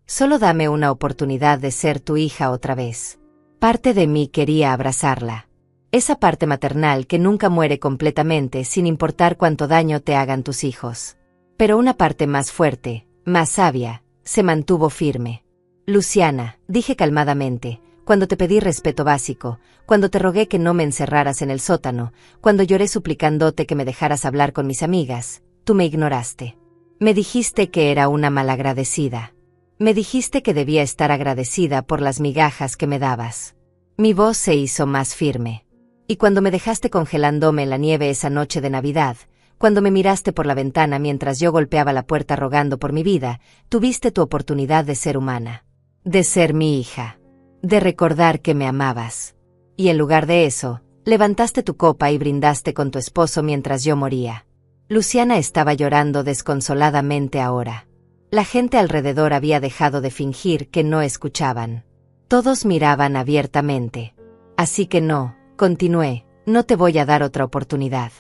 Solo dame una oportunidad de ser tu hija otra vez». Parte de mí quería abrazarla. Esa parte maternal que nunca muere completamente sin importar cuánto daño te hagan tus hijos. Pero una parte más fuerte, más sabia, se mantuvo firme. Luciana, dije calmadamente, cuando te pedí respeto básico, cuando te rogué que no me encerraras en el sótano, cuando lloré suplicándote que me dejaras hablar con mis amigas, tú me ignoraste. Me dijiste que era una malagradecida. Me dijiste que debía estar agradecida por las migajas que me dabas. Mi voz se hizo más firme. Y cuando me dejaste congelándome en la nieve esa noche de Navidad, cuando me miraste por la ventana mientras yo golpeaba la puerta rogando por mi vida, tuviste tu oportunidad de ser humana. De ser mi hija. De recordar que me amabas. Y en lugar de eso, levantaste tu copa y brindaste con tu esposo mientras yo moría. Luciana estaba llorando desconsoladamente ahora. La gente alrededor había dejado de fingir que no escuchaban. Todos miraban abiertamente. Así que no, continué, no te voy a dar otra oportunidad.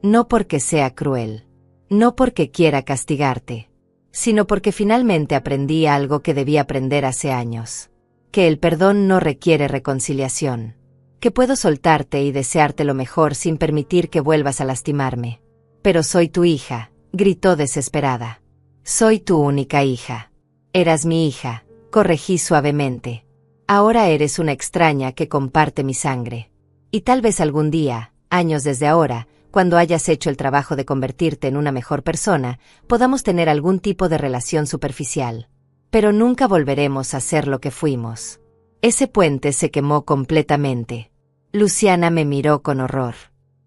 No porque sea cruel. No porque quiera castigarte. Sino porque finalmente aprendí algo que debí aprender hace años. Que el perdón no requiere reconciliación. Que puedo soltarte y desearte lo mejor sin permitir que vuelvas a lastimarme. Pero soy tu hija, gritó desesperada. Soy tu única hija. Eras mi hija, corregí suavemente. Ahora eres una extraña que comparte mi sangre. Y tal vez algún día, años desde ahora, cuando hayas hecho el trabajo de convertirte en una mejor persona, podamos tener algún tipo de relación superficial. Pero nunca volveremos a ser lo que fuimos. Ese puente se quemó completamente. Luciana me miró con horror.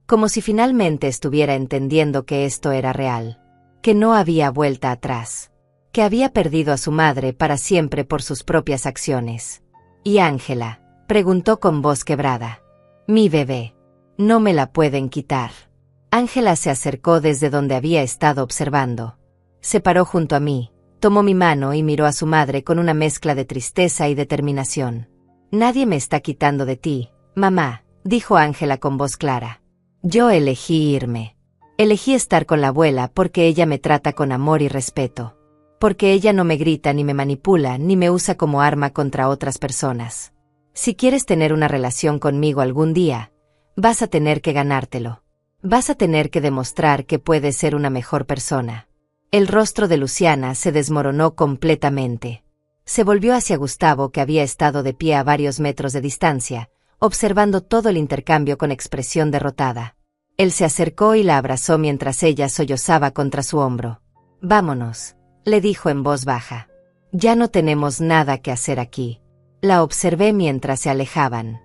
Como si finalmente estuviera entendiendo que esto era real. Que no había vuelta atrás. Que había perdido a su madre para siempre por sus propias acciones. ¿Y Ángela? Preguntó con voz quebrada. Mi bebé. No me la pueden quitar. Ángela se acercó desde donde había estado observando. Se paró junto a mí, tomó mi mano y miró a su madre con una mezcla de tristeza y determinación. Nadie me está quitando de ti, mamá, dijo Ángela con voz clara. Yo elegí irme. Elegí estar con la abuela porque ella me trata con amor y respeto. Porque ella no me grita ni me manipula ni me usa como arma contra otras personas. Si quieres tener una relación conmigo algún día, vas a tener que ganártelo. Vas a tener que demostrar que puedes ser una mejor persona. El rostro de Luciana se desmoronó completamente. Se volvió hacia Gustavo, que había estado de pie a varios metros de distancia, observando todo el intercambio con expresión derrotada. Él se acercó y la abrazó mientras ella sollozaba contra su hombro. Vámonos, le dijo en voz baja. Ya no tenemos nada que hacer aquí. La observé mientras se alejaban.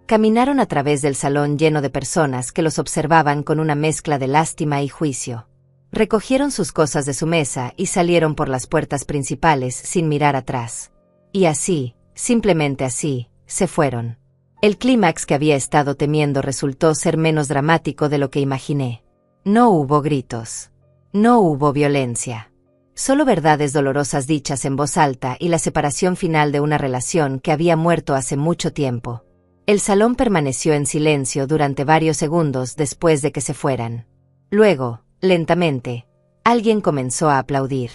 Caminaron a través del salón lleno de personas que los observaban con una mezcla de lástima y juicio. Recogieron sus cosas de su mesa y salieron por las puertas principales sin mirar atrás. Y así, simplemente así, se fueron. El clímax que había estado temiendo resultó ser menos dramático de lo que imaginé. No hubo gritos. No hubo violencia. Solo verdades dolorosas dichas en voz alta y la separación final de una relación que había muerto hace mucho tiempo. El salón permaneció en silencio durante varios segundos después de que se fueran. Luego, lentamente, alguien comenzó a aplaudir.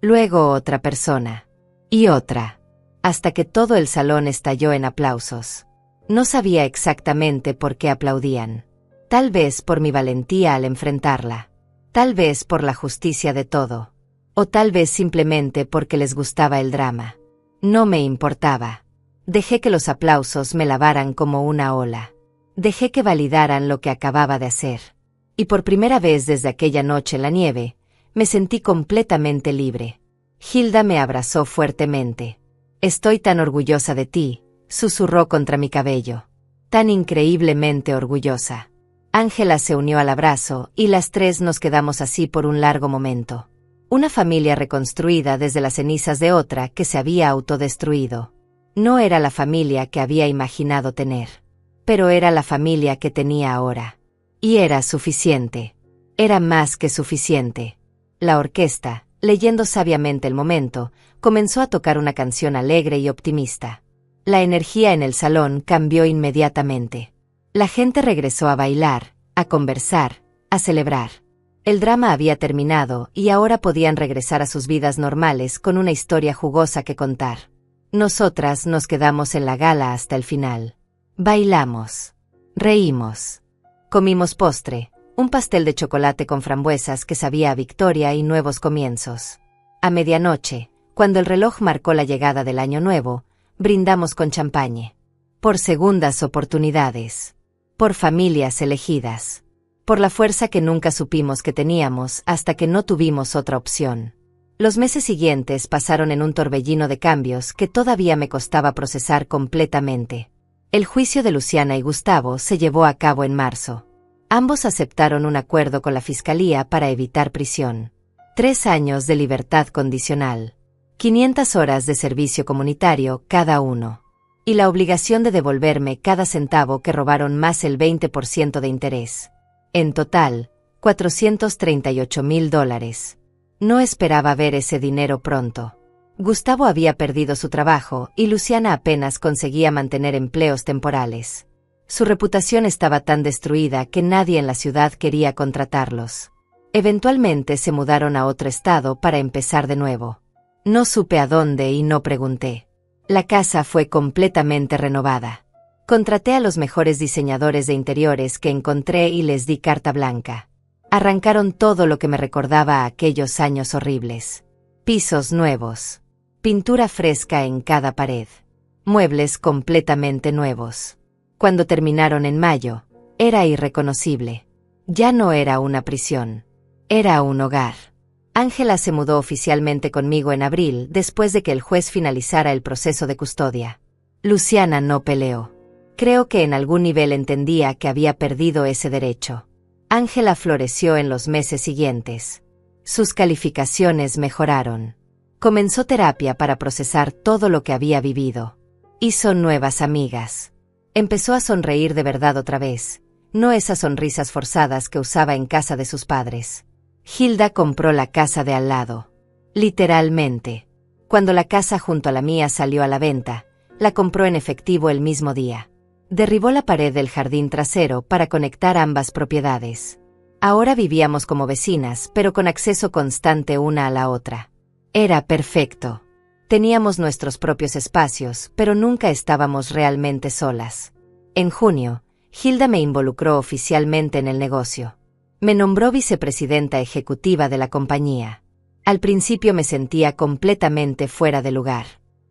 Luego otra persona. Y otra. Hasta que todo el salón estalló en aplausos. No sabía exactamente por qué aplaudían. Tal vez por mi valentía al enfrentarla. Tal vez por la justicia de todo. O tal vez simplemente porque les gustaba el drama. No me importaba. Dejé que los aplausos me lavaran como una ola. Dejé que validaran lo que acababa de hacer. Y por primera vez desde aquella noche en la nieve, me sentí completamente libre. Hilda me abrazó fuertemente. Estoy tan orgullosa de ti, susurró contra mi cabello. Tan increíblemente orgullosa. Ángela se unió al abrazo y las tres nos quedamos así por un largo momento. Una familia reconstruida desde las cenizas de otra que se había autodestruido. No era la familia que había imaginado tener. Pero era la familia que tenía ahora. Y era suficiente. Era más que suficiente. La orquesta, leyendo sabiamente el momento, comenzó a tocar una canción alegre y optimista. La energía en el salón cambió inmediatamente. La gente regresó a bailar, a conversar, a celebrar. El drama había terminado y ahora podían regresar a sus vidas normales con una historia jugosa que contar. Nosotras nos quedamos en la gala hasta el final. Bailamos. Reímos. Comimos postre, un pastel de chocolate con frambuesas que sabía a victoria y nuevos comienzos. A medianoche, cuando el reloj marcó la llegada del año nuevo, brindamos con champagne. Por segundas oportunidades. Por familias elegidas. Por la fuerza que nunca supimos que teníamos hasta que no tuvimos otra opción. Los meses siguientes pasaron en un torbellino de cambios que todavía me costaba procesar completamente. El juicio de Luciana y Gustavo se llevó a cabo en marzo. Ambos aceptaron un acuerdo con la fiscalía para evitar prisión. 3 años de libertad condicional. 500 horas de servicio comunitario cada uno. Y la obligación de devolverme cada centavo que robaron más el 20% de interés. En total, $438,000. No esperaba ver ese dinero pronto. Gustavo había perdido su trabajo y Luciana apenas conseguía mantener empleos temporales. Su reputación estaba tan destruida que nadie en la ciudad quería contratarlos. Eventualmente se mudaron a otro estado para empezar de nuevo. No supe a dónde y no pregunté. La casa fue completamente renovada. Contraté a los mejores diseñadores de interiores que encontré y les di carta blanca. Arrancaron todo lo que me recordaba a aquellos años horribles. Pisos nuevos. Pintura fresca en cada pared. Muebles completamente nuevos. Cuando terminaron en mayo, era irreconocible. Ya no era una prisión. Era un hogar. Ángela se mudó oficialmente conmigo en abril después de que el juez finalizara el proceso de custodia. Luciana no peleó. Creo que en algún nivel entendía que había perdido ese derecho. Ángela floreció en los meses siguientes. Sus calificaciones mejoraron. Comenzó terapia para procesar todo lo que había vivido. Hizo nuevas amigas. Empezó a sonreír de verdad otra vez, no esas sonrisas forzadas que usaba en casa de sus padres. Hilda compró la casa de al lado. Literalmente. Cuando la casa junto a la mía salió a la venta, la compró en efectivo el mismo día. Derribó la pared del jardín trasero para conectar ambas propiedades. Ahora vivíamos como vecinas, pero con acceso constante una a la otra. Era perfecto. Teníamos nuestros propios espacios, pero nunca estábamos realmente solas. En junio, Hilda me involucró oficialmente en el negocio. Me nombró vicepresidenta ejecutiva de la compañía. Al principio me sentía completamente fuera de lugar.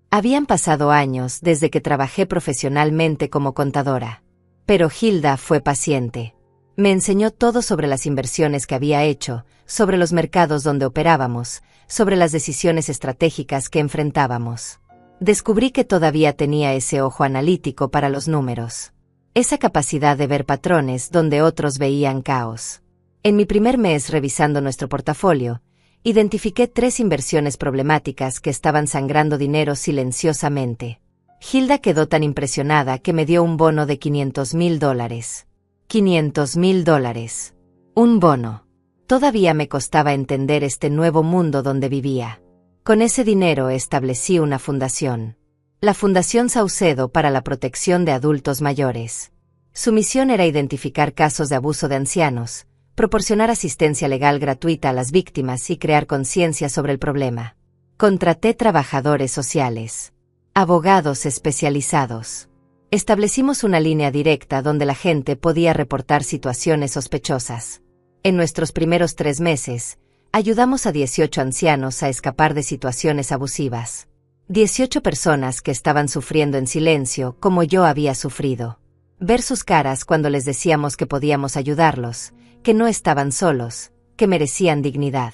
Habían pasado años desde que trabajé profesionalmente como contadora. Pero Hilda fue paciente. Me enseñó todo sobre las inversiones que había hecho, sobre los mercados donde operábamos, sobre las decisiones estratégicas que enfrentábamos. Descubrí que todavía tenía ese ojo analítico para los números. Esa capacidad de ver patrones donde otros veían caos. En mi primer mes revisando nuestro portafolio, identifiqué 3 inversiones problemáticas que estaban sangrando dinero silenciosamente. Hilda quedó tan impresionada que me dio un bono de $500,000. $500,000. Un bono. Todavía me costaba entender este nuevo mundo donde vivía. Con ese dinero establecí una fundación. La Fundación Saucedo para la Protección de Adultos Mayores. Su misión era identificar casos de abuso de ancianos, proporcionar asistencia legal gratuita a las víctimas y crear conciencia sobre el problema. Contraté trabajadores sociales. Abogados especializados. Establecimos una línea directa donde la gente podía reportar situaciones sospechosas. En nuestros primeros 3 meses, ayudamos a 18 ancianos a escapar de situaciones abusivas. 18 personas que estaban sufriendo en silencio como yo había sufrido. Ver sus caras cuando les decíamos que podíamos ayudarlos, que no estaban solos, que merecían dignidad.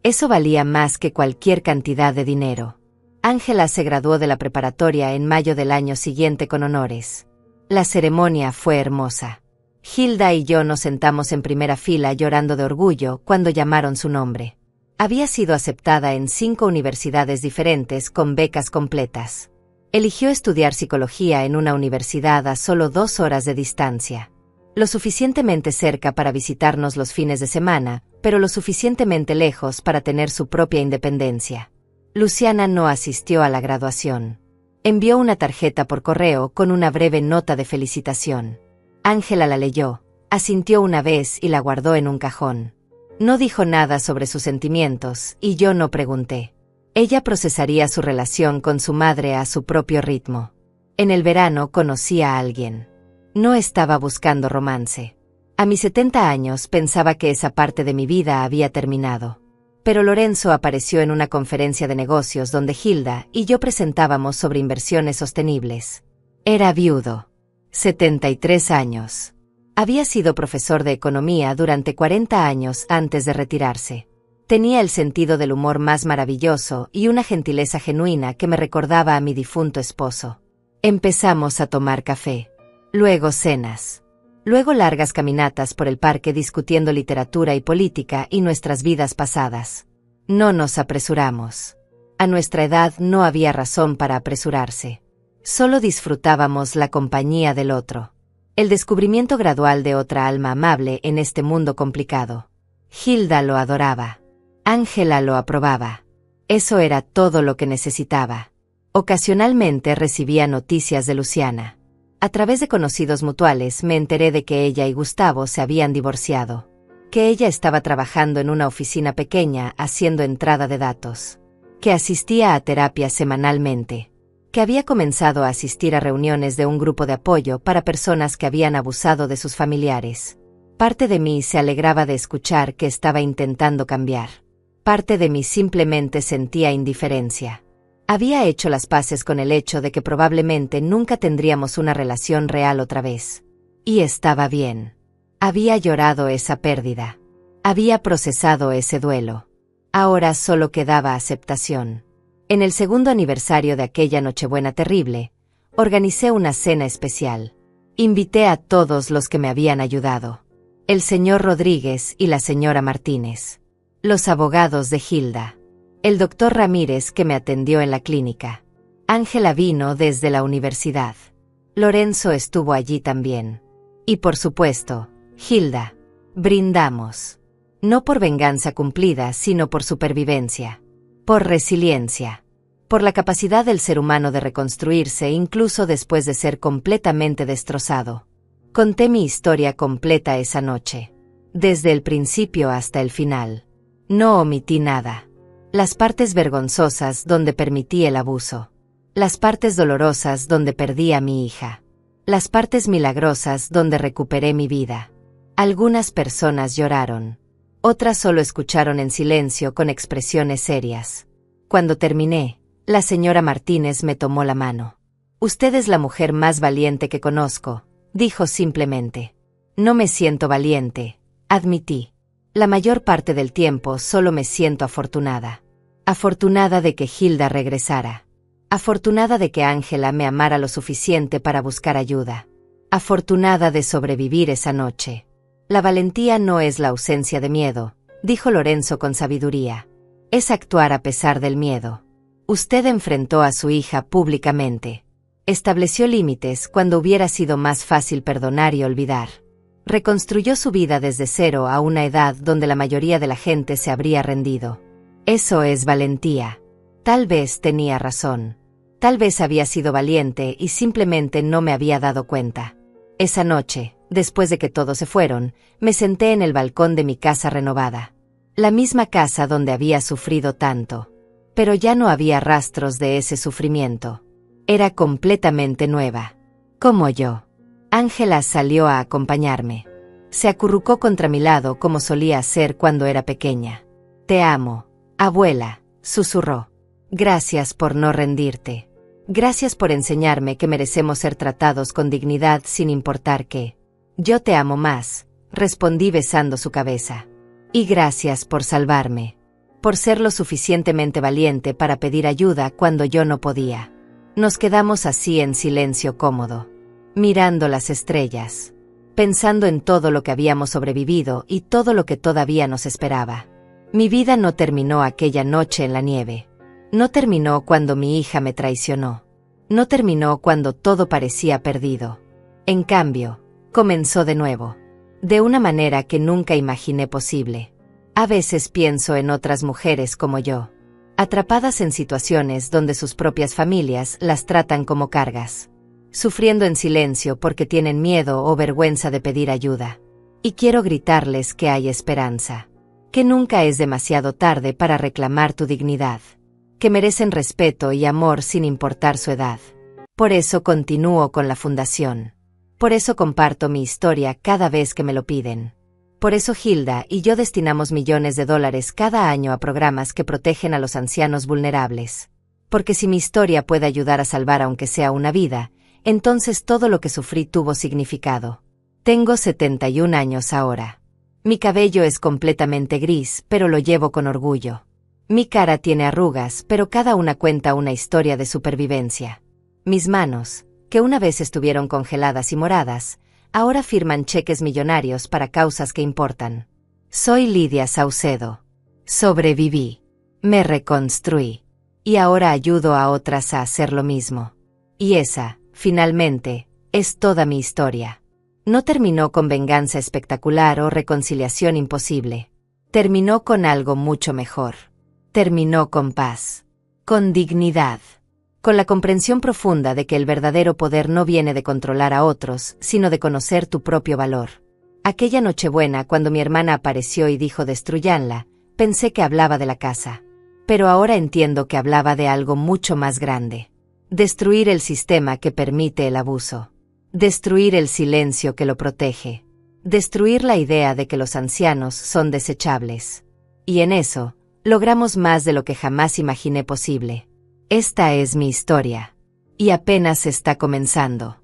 Eso valía más que cualquier cantidad de dinero. Ángela se graduó de la preparatoria en mayo del año siguiente con honores. La ceremonia fue hermosa. Hilda y yo nos sentamos en primera fila llorando de orgullo cuando llamaron su nombre. Había sido aceptada en 5 universidades diferentes con becas completas. Eligió estudiar psicología en una universidad a solo 2 horas de distancia. Lo suficientemente cerca para visitarnos los fines de semana, pero lo suficientemente lejos para tener su propia independencia. Luciana no asistió a la graduación. Envió una tarjeta por correo con una breve nota de felicitación. Ángela la leyó, asintió una vez y la guardó en un cajón. No dijo nada sobre sus sentimientos y yo no pregunté. Ella procesaría su relación con su madre a su propio ritmo. En el verano conocí a alguien. No estaba buscando romance. A mis 70 años pensaba que esa parte de mi vida había terminado. Pero Lorenzo apareció en una conferencia de negocios donde Hilda y yo presentábamos sobre inversiones sostenibles. Era viudo. 73 años. Había sido profesor de economía durante 40 años antes de retirarse. Tenía el sentido del humor más maravilloso y una gentileza genuina que me recordaba a mi difunto esposo. Empezamos a tomar café. Luego cenas. Luego largas caminatas por el parque discutiendo literatura y política y nuestras vidas pasadas. No nos apresuramos. A nuestra edad no había razón para apresurarse. Solo disfrutábamos la compañía del otro. El descubrimiento gradual de otra alma amable en este mundo complicado. Hilda lo adoraba. Ángela lo aprobaba. Eso era todo lo que necesitaba. Ocasionalmente recibía noticias de Luciana. A través de conocidos mutuales me enteré de que ella y Gustavo se habían divorciado. Que ella estaba trabajando en una oficina pequeña haciendo entrada de datos. Que asistía a terapia semanalmente. Que había comenzado a asistir a reuniones de un grupo de apoyo para personas que habían abusado de sus familiares. Parte de mí se alegraba de escuchar que estaba intentando cambiar. Parte de mí simplemente sentía indiferencia. Había hecho las paces con el hecho de que probablemente nunca tendríamos una relación real otra vez. Y estaba bien. Había llorado esa pérdida. Había procesado ese duelo. Ahora solo quedaba aceptación. En el segundo aniversario de aquella Nochebuena terrible, organicé una cena especial. Invité a todos los que me habían ayudado. El señor Rodríguez y la señora Martínez. Los abogados de Hilda. El doctor Ramírez que me atendió en la clínica. Ángela vino desde la universidad. Lorenzo estuvo allí también. Y por supuesto, Hilda. Brindamos. No por venganza cumplida, sino por supervivencia. Por resiliencia. Por la capacidad del ser humano de reconstruirse incluso después de ser completamente destrozado. Conté mi historia completa esa noche. Desde el principio hasta el final. No omití nada. Las partes vergonzosas donde permití el abuso. Las partes dolorosas donde perdí a mi hija. Las partes milagrosas donde recuperé mi vida. Algunas personas lloraron. Otras solo escucharon en silencio con expresiones serias. Cuando terminé, la señora Martínez me tomó la mano. Usted es la mujer más valiente que conozco, dijo simplemente. No me siento valiente, admití. La mayor parte del tiempo solo me siento afortunada. Afortunada de que Hilda regresara. Afortunada de que Ángela me amara lo suficiente para buscar ayuda. Afortunada de sobrevivir esa noche. La valentía no es la ausencia de miedo, dijo Lorenzo con sabiduría. Es actuar a pesar del miedo. Usted enfrentó a su hija públicamente. Estableció límites cuando hubiera sido más fácil perdonar y olvidar. Reconstruyó su vida desde cero a una edad donde la mayoría de la gente se habría rendido. Eso es valentía. Tal vez tenía razón. Tal vez había sido valiente y simplemente no me había dado cuenta. Esa noche, después de que todos se fueron, me senté en el balcón de mi casa renovada. La misma casa donde había sufrido tanto. Pero ya no había rastros de ese sufrimiento. Era completamente nueva. Como yo. Ángela salió a acompañarme. Se acurrucó contra mi lado como solía hacer cuando era pequeña. Te amo, abuela, susurró. Gracias por no rendirte. Gracias por enseñarme que merecemos ser tratados con dignidad sin importar qué. Yo te amo más, respondí besando su cabeza. Y gracias por salvarme. Por ser lo suficientemente valiente para pedir ayuda cuando yo no podía. Nos quedamos así en silencio cómodo, mirando las estrellas, pensando en todo lo que habíamos sobrevivido y todo lo que todavía nos esperaba. Mi vida no terminó aquella noche en la nieve. No terminó cuando mi hija me traicionó. No terminó cuando todo parecía perdido. En cambio, comenzó de nuevo. De una manera que nunca imaginé posible. A veces pienso en otras mujeres como yo, atrapadas en situaciones donde sus propias familias las tratan como cargas, sufriendo en silencio porque tienen miedo o vergüenza de pedir ayuda. Y quiero gritarles que hay esperanza, que nunca es demasiado tarde para reclamar tu dignidad, que merecen respeto y amor sin importar su edad. Por eso continúo con la fundación. Por eso comparto mi historia cada vez que me lo piden. Por eso Hilda y yo destinamos millones de dólares cada año a programas que protegen a los ancianos vulnerables. Porque si mi historia puede ayudar a salvar aunque sea una vida, entonces todo lo que sufrí tuvo significado. Tengo 71 años ahora. Mi cabello es completamente gris, pero lo llevo con orgullo. Mi cara tiene arrugas, pero cada una cuenta una historia de supervivencia. Mis manos, que una vez estuvieron congeladas y moradas, ahora firman cheques millonarios para causas que importan. Soy Lidia Saucedo. Sobreviví. Me reconstruí. Y ahora ayudo a otras a hacer lo mismo. Y esa, finalmente, es toda mi historia. No terminó con venganza espectacular o reconciliación imposible. Terminó con algo mucho mejor. Terminó con paz. Con dignidad. Con la comprensión profunda de que el verdadero poder no viene de controlar a otros, sino de conocer tu propio valor. Aquella Nochebuena, cuando mi hermana apareció y dijo destruyanla, pensé que hablaba de la casa. Pero ahora entiendo que hablaba de algo mucho más grande. Destruir el sistema que permite el abuso. Destruir el silencio que lo protege. Destruir la idea de que los ancianos son desechables. Y en eso, logramos más de lo que jamás imaginé posible. Esta es mi historia. Y apenas está comenzando.